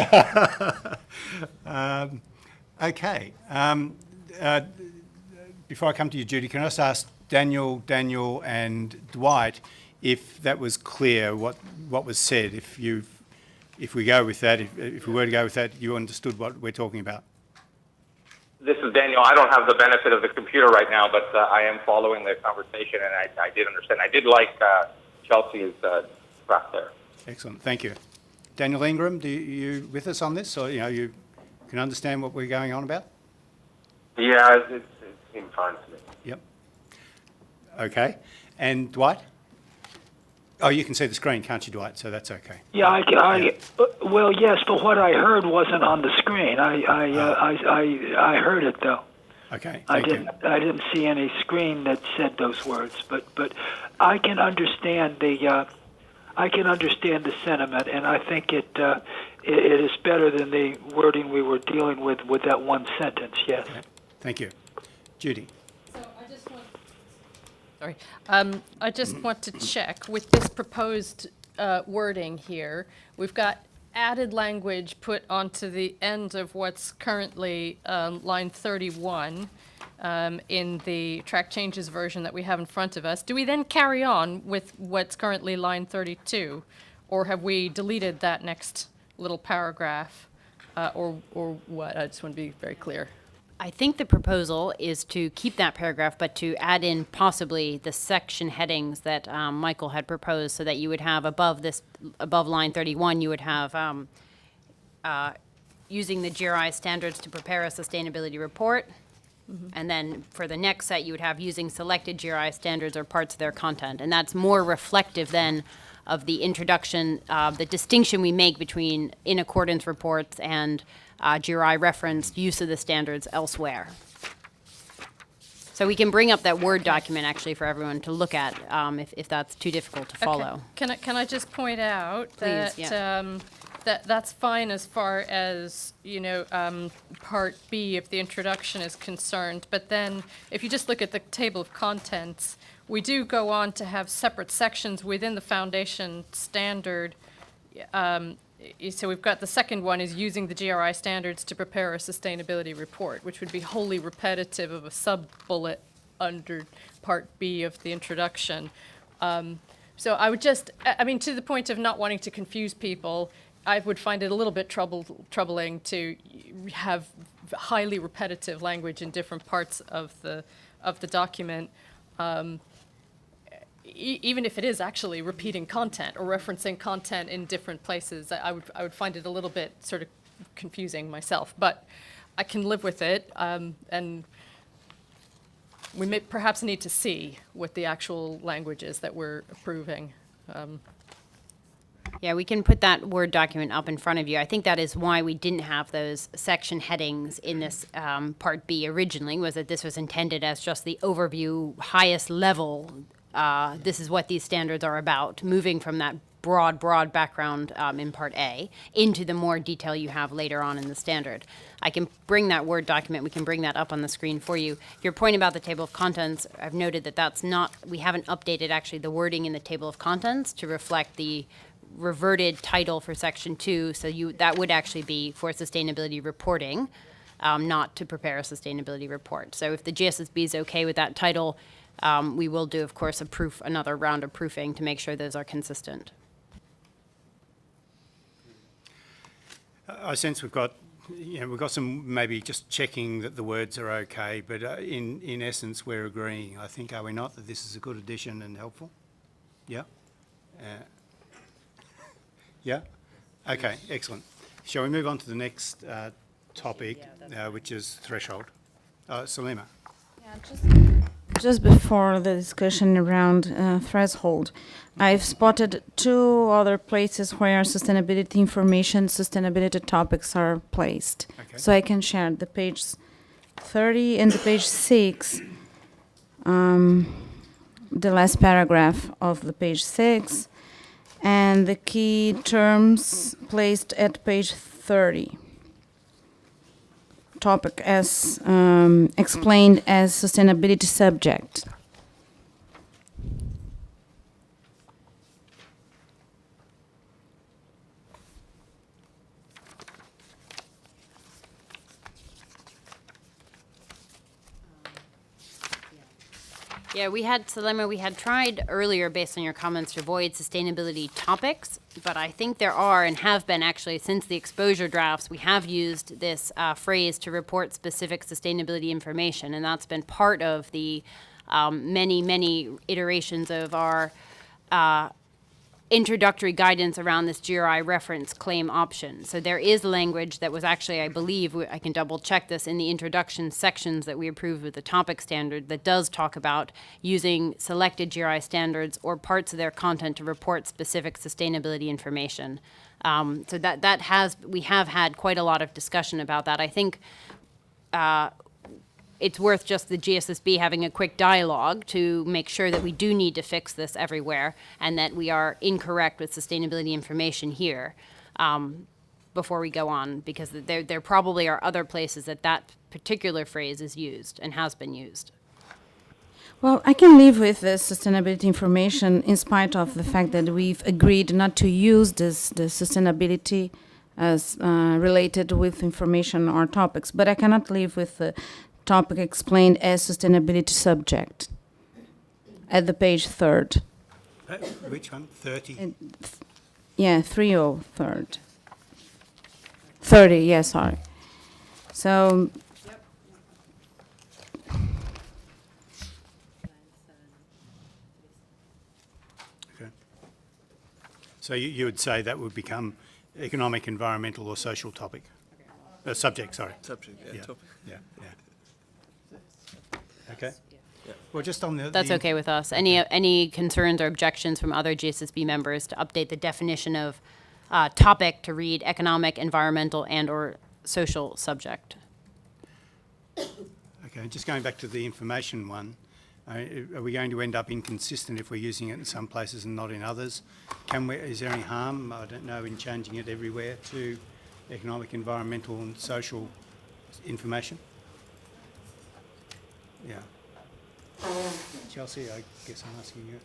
Okay. Before I come to you, Judy, can I just ask Daniel, and Dwight if that was clear, what was said? If we go with that, if we were to go with that, you understood what we're talking about? This is Daniel. I don't have the benefit of the computer right now, but I am following the conversation, and I did understand. I did like Chelsea's draft there. Excellent. Thank you. Daniel Ingram, you with us on this, or you can understand what we're going on about? Yeah, it seemed fine to me. Yep. Okay. And Dwight? Oh, you can see the screen, can't you, Dwight? So that's okay. Yeah, well, yes, but what I heard wasn't on the screen. I heard it though. Okay. I Thank you. didn't see any screen that said those words, but I can understand the sentiment, and I think it is better than the wording we were dealing with that one sentence. Yes. Okay. Thank you, Judy. I just want to check with this proposed wording here. We've got added language put onto the end of what's currently line 31 in the track changes version that we have in front of us. Do we then carry on with what's currently line 32, or have we deleted that next little paragraph, or what? I just want to be very clear. I think the proposal is to keep that paragraph, but to add in possibly the section headings that Michael had proposed, so that you would have above line 31, you would have using the GRI standards to prepare a sustainability report. Mm-hmm. And then for the next set, you would have using selected GRI standards or parts of their content. And that's more reflective then of the introduction, the distinction we make between in accordance reports and GRI referenced use of the standards elsewhere. So we can bring up that Word document actually for everyone to look at if that's too difficult to follow. Okay. Can I just point out Please, that that's fine as far as Part B if the introduction is concerned, but then if you just look at the table of contents, we do go on to have separate sections within the foundation standard. So we've got the second one is using the GRI standards to prepare a sustainability report, which would be wholly repetitive of a sub-bullet under Part B of the introduction. So I would just, to the point of not wanting to confuse people, I would find it a little bit troubling to have highly repetitive language in different parts of the document. Even if it is actually repeating content or referencing content in different places, I would find it a little bit sort of confusing myself. But I can live with it, and we may perhaps need to see what the actual language is that we're approving. Yeah, we can put that Word document up in front of you. I think that is why we didn't have those section headings in this Part B originally, was that this was intended as just the overview, highest level. This is what these standards are about, moving from that broad background in Part A into the more detail you have later on in the standard. I can bring that Word document, we can bring that up on the screen for you. Your point about the table of contents, I've noted that that's not, we haven't updated actually the wording in the table of contents to reflect the reverted title for Section 2, so that would actually be for sustainability reporting, not to prepare a sustainability report. So if the GSSB is okay with that title, we will do, of course, another round of proofing to make sure those are consistent. I sense we've got some maybe just checking that the words are okay, but in essence we're agreeing, I think, are we not, that this is a good addition and helpful? Yeah? Yeah? Okay, excellent. Shall we move on to the next topic, which is threshold. Salima. Just before the discussion around threshold, I've spotted 2 other places where sustainability information, sustainability topics are placed. Okay. So I can share the page 30 and the page 6, the last paragraph of the page 6, and the key terms placed at page 30. Topic as explained as sustainability subject. Yeah, we had tried earlier, based on your comments, to avoid sustainability topics, but I think there are, and have been actually since the exposure drafts, we have used this phrase to report specific sustainability information, and that's been part of the many iterations of our introductory guidance around this GRI reference claim option. So there is language that was actually, I believe, I can double check this, in the introduction sections that we approved with the topic standard that does talk about using selected GRI standards or parts of their content to report specific sustainability information. So we have had quite a lot of discussion about that. I think it's worth just the GSSB having a quick dialogue to make sure that we do need to fix this everywhere and that we are incorrect with sustainability information here before we go on, because there probably are other places that particular phrase is used and has been used. Well, I can live with the sustainability information in spite of the fact that we've agreed not to use the sustainability as related with information or topics, but I cannot live with the topic explained as sustainability subject at the page 3rd. Which one? 30? Yeah, 303rd. 30, yeah, sorry. So, Okay. So you would say that would become economic, environmental, or social topic? Subject, sorry. Subject, Yeah. topic. Yeah. Okay. Well, just on That's okay with us. Any concerns or objections from other GSSB members to update the definition of topic to read economic, environmental, and/or social subject? Okay, just going back to the information one, are we going to end up inconsistent if we're using it in some places and not in others? Is there any harm, I don't know, in changing it everywhere to economic, environmental, and social information? Yeah. Chelsea, I guess I'm asking you.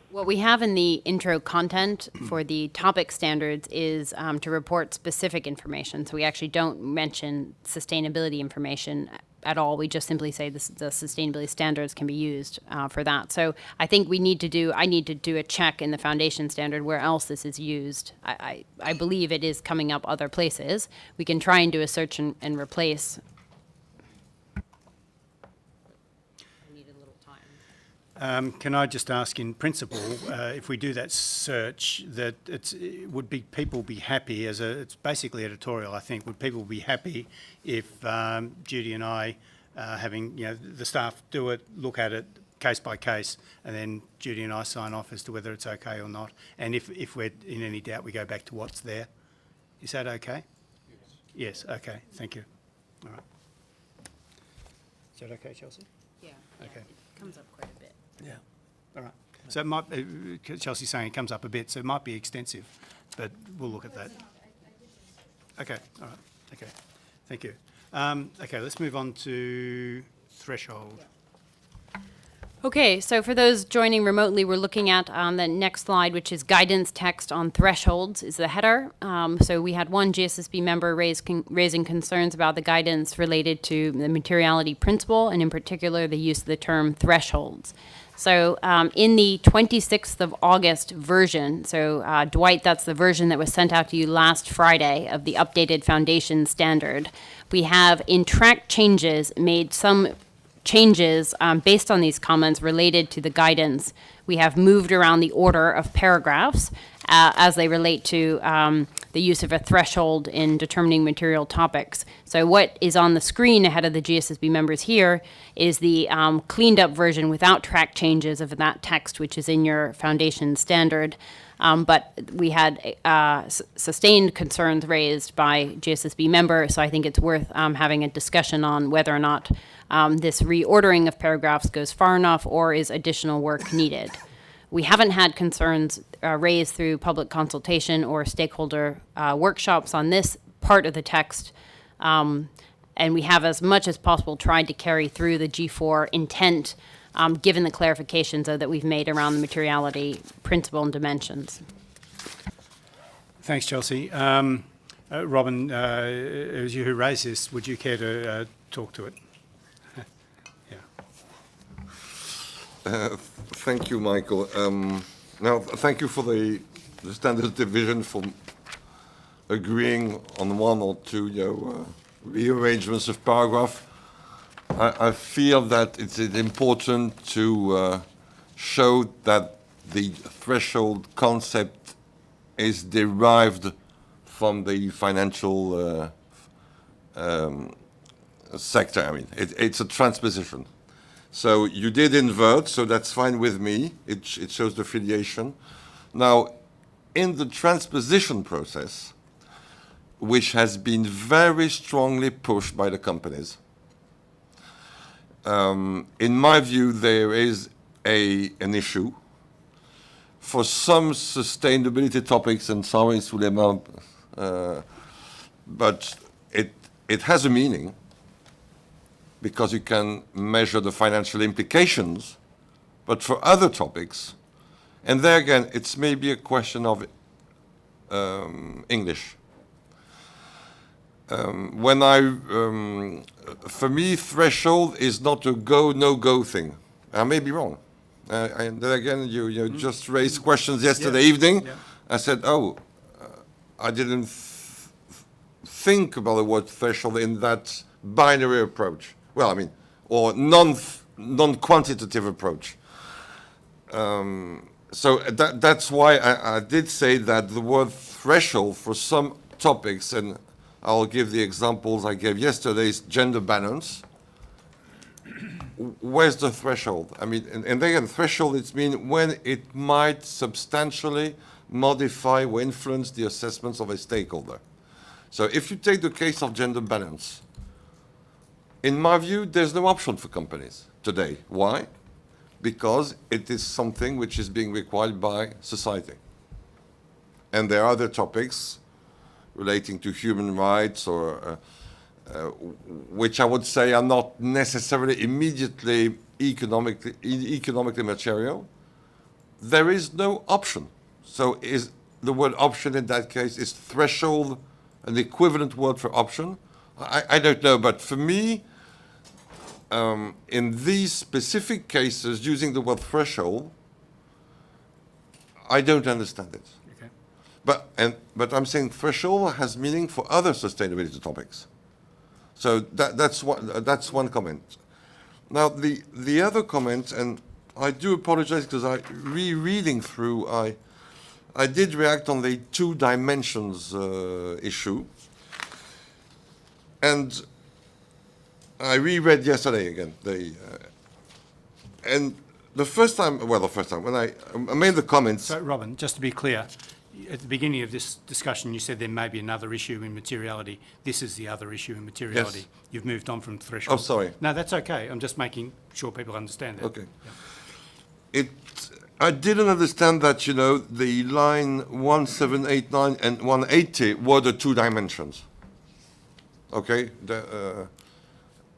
What we have in the intro content for the topic standards is to report specific information. So we actually don't mention sustainability information at all. We just simply say the sustainability standards can be used for that. So I think I need to do a check in the foundation standard where else this is used. I believe it is coming up other places. We can try and do a search and replace. Can I just ask, in principle, if we do that search, that would people be happy it's basically editorial, I think, would people be happy if Judy and I, having the staff do it, look at it case by case, and then Judy and I sign off as to whether it's okay or not, and if we're in any doubt, we go back to what's there. Is that okay? Yes. Yes. Okay. Thank you. All right. Is that okay, Chelsea? Yeah. Okay. It comes up quite a bit. Yeah. All right. So it might, Chelsea's saying it comes up a bit, so it might be extensive, but we'll look at that. Okay. All right. Okay. Thank you. Okay, let's move on to threshold. Okay, so for those joining remotely, we're looking at the next slide, which is guidance text on thresholds is the header. So we had one GSSB member raising concerns about the guidance related to the materiality principle, and in particular, the use of the term thresholds. So in the 26th of August version, so Dwight, that's the version that was sent out to you last Friday of the updated foundation standard, we have in track changes made some changes based on these comments related to the guidance We have moved around the order of paragraphs as they relate to the use of a threshold in determining material topics. So what is on the screen ahead of the GSSB members here is the cleaned up version without track changes of that text, which is in your foundation standard. But we had sustained concerns raised by GSSB members, so I think it's worth having a discussion on whether or not this reordering of paragraphs goes far enough or is additional work needed. We haven't had concerns raised through public consultation or stakeholder workshops on this part of the text. And we have, as much as possible, tried to carry through the G4 intent, given the clarifications that we've made around the materiality principle and dimensions. Thanks, Chelsea. Robin, it was you who raised this. Would you care to talk to it? Thank you, Michael. Now, thank you for the standard division for agreeing on one or two rearrangements of paragraph. I feel that it's important to show that the threshold concept is derived from the financial sector. I mean, it's a transposition. So you did invert, so that's fine with me. It shows the affiliation. Now, in the transposition process, which has been very strongly pushed by the companies, in my view, there is an issue. For some sustainability topics, and sorry, Suleiman, but it has a meaning, because you can measure the financial implications, but for other topics, and there again, it's maybe a question of English. For me, threshold is not a go, no-go thing. I may be wrong. And then again, you just raised questions yesterday evening. Yeah. I said, I didn't think about the word threshold in that binary approach. Well, I mean, or non-quantitative approach. So that's why I did say that the word threshold for some topics, and I'll give the examples I gave yesterday, is gender balance. Where's the threshold? I mean, and again, threshold, it means when it might substantially modify or influence the assessments of a stakeholder. So if you take the case of gender balance, in my view, there's no option for companies today. Why? Because it is something which is being required by society. And there are other topics relating to human rights or which I would say are not necessarily immediately economically material. There is no option. So is the word option in that case, is threshold an equivalent word for option? I don't know, but for me, in these specific cases, using the word threshold, I don't understand it. Okay. But I'm saying threshold has meaning for other sustainability topics. So that's one comment. Now the other comment, and I do apologize because rereading through, I did react on the two dimensions issue. And I reread yesterday again. And the first time when I made the comments. So, Robin, just to be clear, at the beginning of this discussion, you said there may be another issue in materiality. This is the other issue in materiality. Yes. You've moved on from threshold. Oh, sorry. No, that's okay. I'm just making sure people understand that. Okay. Yeah. I didn't understand that, the line 1789 and 180 were the two dimensions. Okay?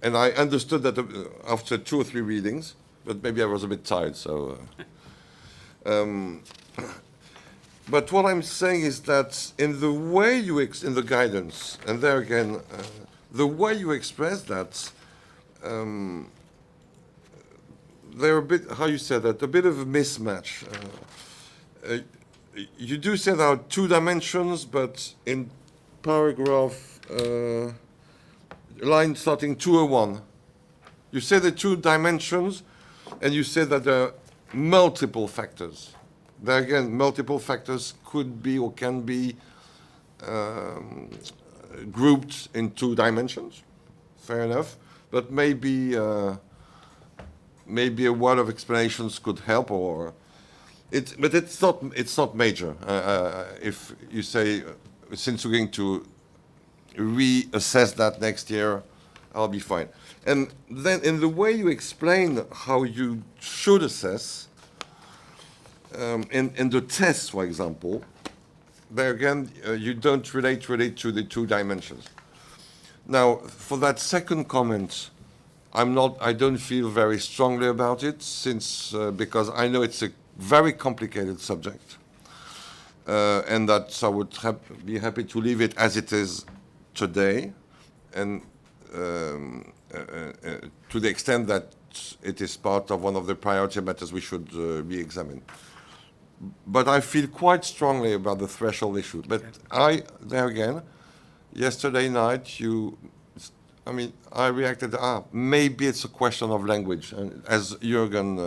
And I understood that after 2 or 3 readings, but maybe I was a bit tired, so... But what I'm saying is that in the way you, in the guidance, and there again, the way you express that, they're a bit, how you said that, a bit of a mismatch. You do say there are 2 dimensions, but in paragraph, line starting 201, you say the 2 dimensions, and you say that multiple factors. There again, multiple factors could be or can be grouped in 2 dimensions. Fair enough, but maybe maybe a word of explanations could help, or but it's not major. If you say since we're going to reassess that next year, I'll be fine. And then in the way you explain how you should assess, in the tests, for example, there again, you don't relate to the 2 dimensions. Now, for that second comment, I don't feel very strongly about it, since, because I know it's a very complicated subject, and that I would be happy to leave it as it is today, and to the extent that it is part of one of the priority matters we should re-examine. But I feel quite strongly about the threshold issue. But there again, yesterday night, I reacted, maybe it's a question of language, as Jürgen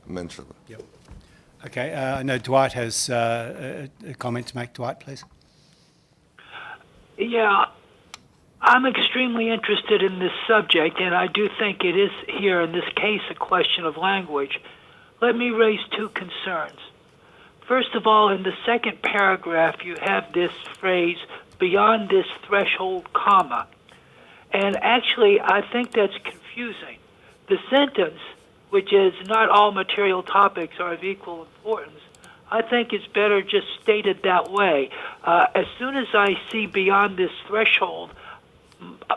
mentioned. Yep. Okay, I know Dwight has a comment to make. Dwight, please. Yeah, I'm extremely interested in this subject, and I do think it is here in this case a question of language. Let me raise 2 concerns. First of all, in the second paragraph, you have this phrase, beyond this threshold, comma. And actually, I think that's confusing. The sentence, which is not all material topics are of equal importance, I think it's better just stated that way. As soon as I see beyond this threshold,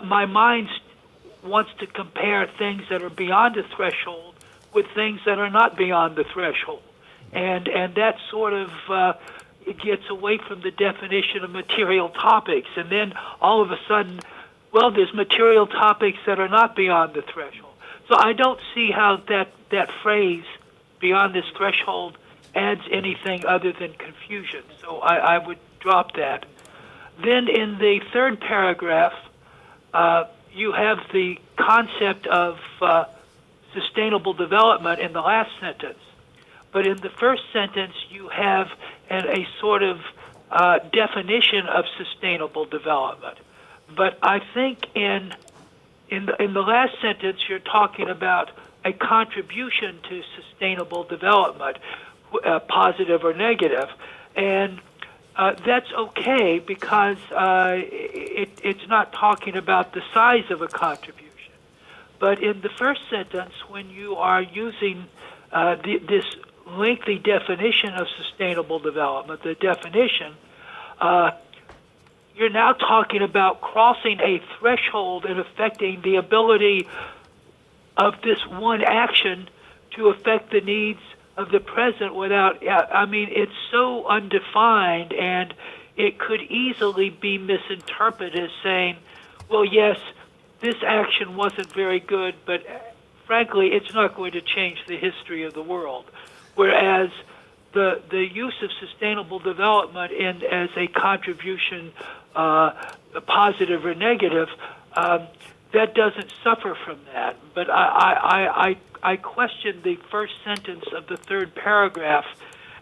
my mind wants to compare things that are beyond the threshold with things that are not beyond the threshold. And that sort of it gets away from the definition of material topics. And then all of a sudden, well, there's material topics that are not beyond the threshold. So I don't see how that phrase, beyond this threshold, adds anything other than confusion. So I would drop that. Then in the third paragraph, you have the concept of sustainable development in the last sentence. But in the first sentence, you have a sort of definition of sustainable development. But I think in the last sentence, you're talking about a contribution to sustainable development, positive or negative. And that's okay because it's not talking about the size of a contribution. But in the first sentence, when you are using this lengthy definition of sustainable development, the definition, you're now talking about crossing a threshold and affecting the ability of this one action to affect the needs of the present without, it's so undefined, and it could easily be misinterpreted as saying, well, yes, this action wasn't very good, but frankly, it's not going to change the history of the world. Whereas the use of sustainable development as a contribution, positive or negative, that doesn't suffer from that. But I question the first sentence of the third paragraph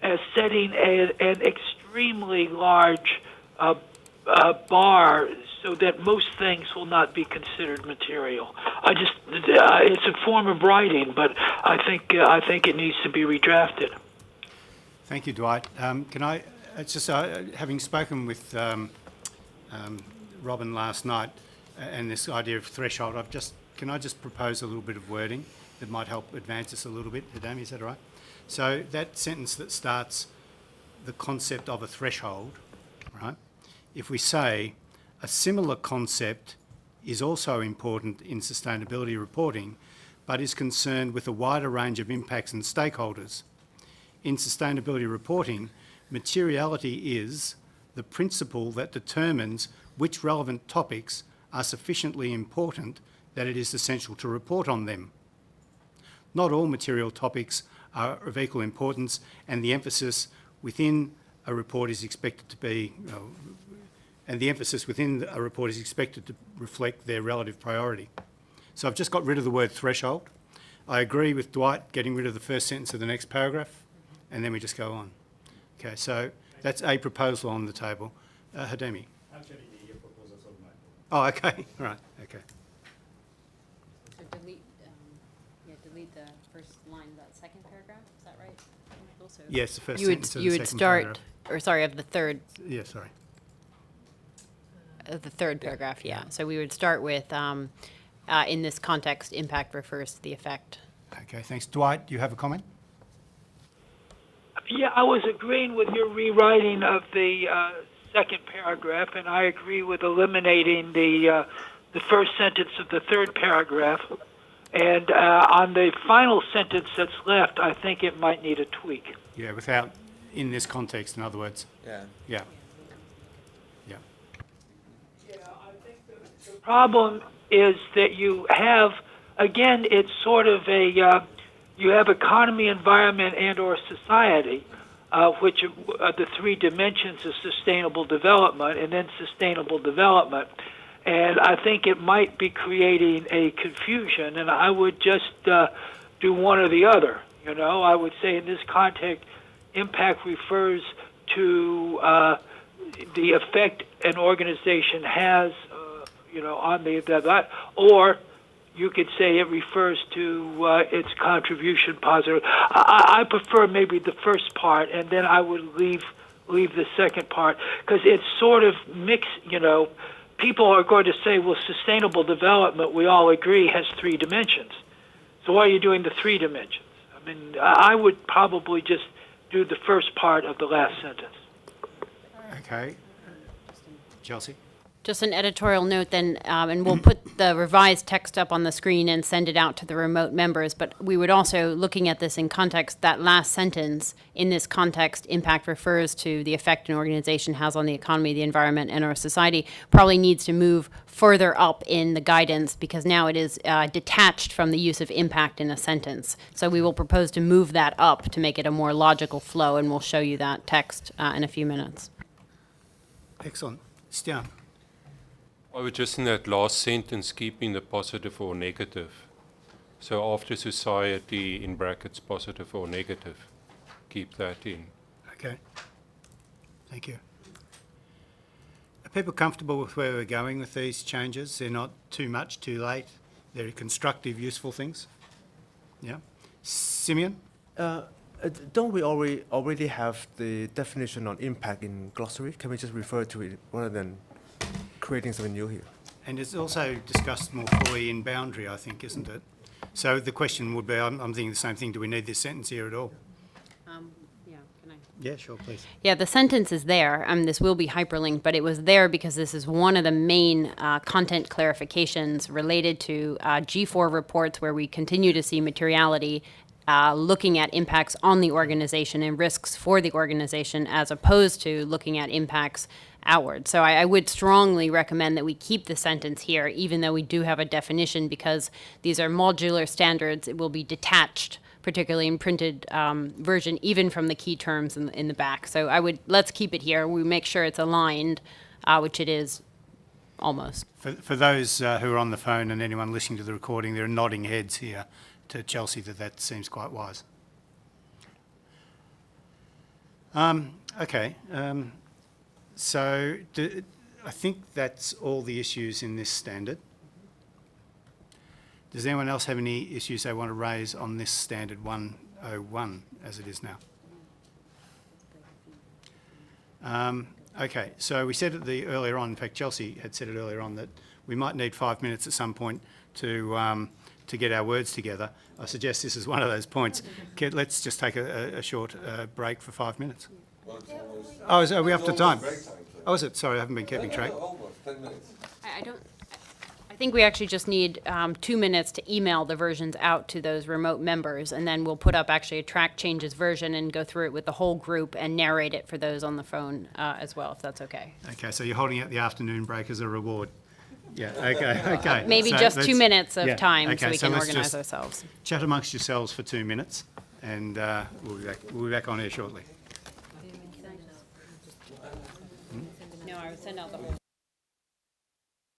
as setting an extremely large bar so that most things will not be considered material. It's a form of writing, but I think it needs to be redrafted. Thank you, Dwight. Can I, it's just having spoken with Robin last night and this idea of threshold, can I just propose a little bit of wording that might help advance us a little bit? Adami, is that all right? So that sentence that starts the concept of a threshold, right? If we say a similar concept is also important in sustainability reporting, but is concerned with a wider range of impacts and stakeholders. In sustainability reporting, materiality is the principle that determines which relevant topics are sufficiently important that it is essential to report on them. Not all material topics are of equal importance, and the emphasis within a report is expected to be, reflect their relative priority. So I've just got rid of the word threshold. I agree with Dwight getting rid of the first sentence of the next paragraph, and then we just go on. Okay, so that's a proposal on the table. Hademi? Oh, okay, right, okay. So delete the first line of that second paragraph, is that right? Also, Yes, the first you would, sentence of you the would second start, paragraph. or sorry, of the third paragraph, yeah. So we would start with, in this context, impact refers to the effect. Okay, thanks. Dwight, you have a comment? Yeah, I was agreeing with your rewriting of the second paragraph, and I agree with eliminating the first sentence of the third paragraph. And on the final sentence that's left, I think it might need a tweak. Yeah, without, in this context, in other words. Yeah. Yeah. Yeah. Yeah, I think the problem is that you have, again, it's sort of a, you have economy, environment, and or society, which are the three dimensions of sustainable development, and then sustainable development. And I think it might be creating a confusion, and I would just do one or the other. You know, I would say in this context, impact refers to the effect an organization has, on that, or you could say it refers to its contribution positive. I prefer maybe the first part, and then I would leave the second part, because it's sort of mixed, People are going to say, well, sustainable development, we all agree, has three dimensions. So why are you doing the three dimensions? I mean, I would probably just do the first part of the last sentence. Okay. Chelsea? Just an editorial note then, and we'll put the revised text up on the screen and send it out to the remote members, but we would also, looking at this in context, that last sentence, in this context, impact refers to the effect an organization has on the economy, the environment, and our society, probably needs to move further up in the guidance, because now it is detached from the use of impact in a sentence. So we will propose to move that up to make it a more logical flow, and we'll show you that text in a few minutes. Excellent. Stian? I would just in that last sentence keeping the positive or negative. So after society, in brackets, positive or negative, keep that in. Okay. Thank you. Are people comfortable with where we're going with these changes? They're not too much, too late. They're constructive, useful things. Yeah. Simeon? Don't we already have the definition on impact in glossary? Can we just refer to it rather than creating something new here? And it's also discussed more fully in boundary, I think, isn't it? So the question would be, I'm thinking the same thing, do we need this sentence here at all? Yeah, can I? Yeah, sure, please. Yeah, the sentence is there. This will be hyperlinked, but it was there because this is one of the main content clarifications related to G4 reports, where we continue to see materiality looking at impacts on the organization and risks for the organization, as opposed to looking at impacts outward. So I would strongly recommend that we keep the sentence here, even though we do have a definition, because these are modular standards. It will be detached, particularly in printed version, even from the key terms in the back. So let's keep it here. We make sure it's aligned, which it is almost. For those who are on the phone and anyone listening to the recording, there are nodding heads here to Chelsea that seems quite wise. Okay. So I think that's all the issues in this standard. Does anyone else have any issues they want to raise on this standard 101 as it is now? Okay, so we said earlier on, in fact Chelsea had said it earlier on, that we might need 5 minutes at some point to get our words together. I suggest this is one of those points. Let's just take a short break for 5 minutes. Oh, are we up to time? Oh, is it? Sorry, I haven't been keeping track. Almost 10 minutes. I think we actually just need 2 minutes to email the versions out to those remote members, and then we'll put up actually a track changes version and go through it with the whole group and narrate it for those on the phone as well, if that's okay. Okay, so you're holding out the afternoon break as a reward. Yeah, okay. Maybe So just let's- 2 minutes of yeah, time okay, so we can let's organize just ourselves. Chat amongst yourselves for 2 minutes, and we'll be back on air shortly. No, I would send out the whole.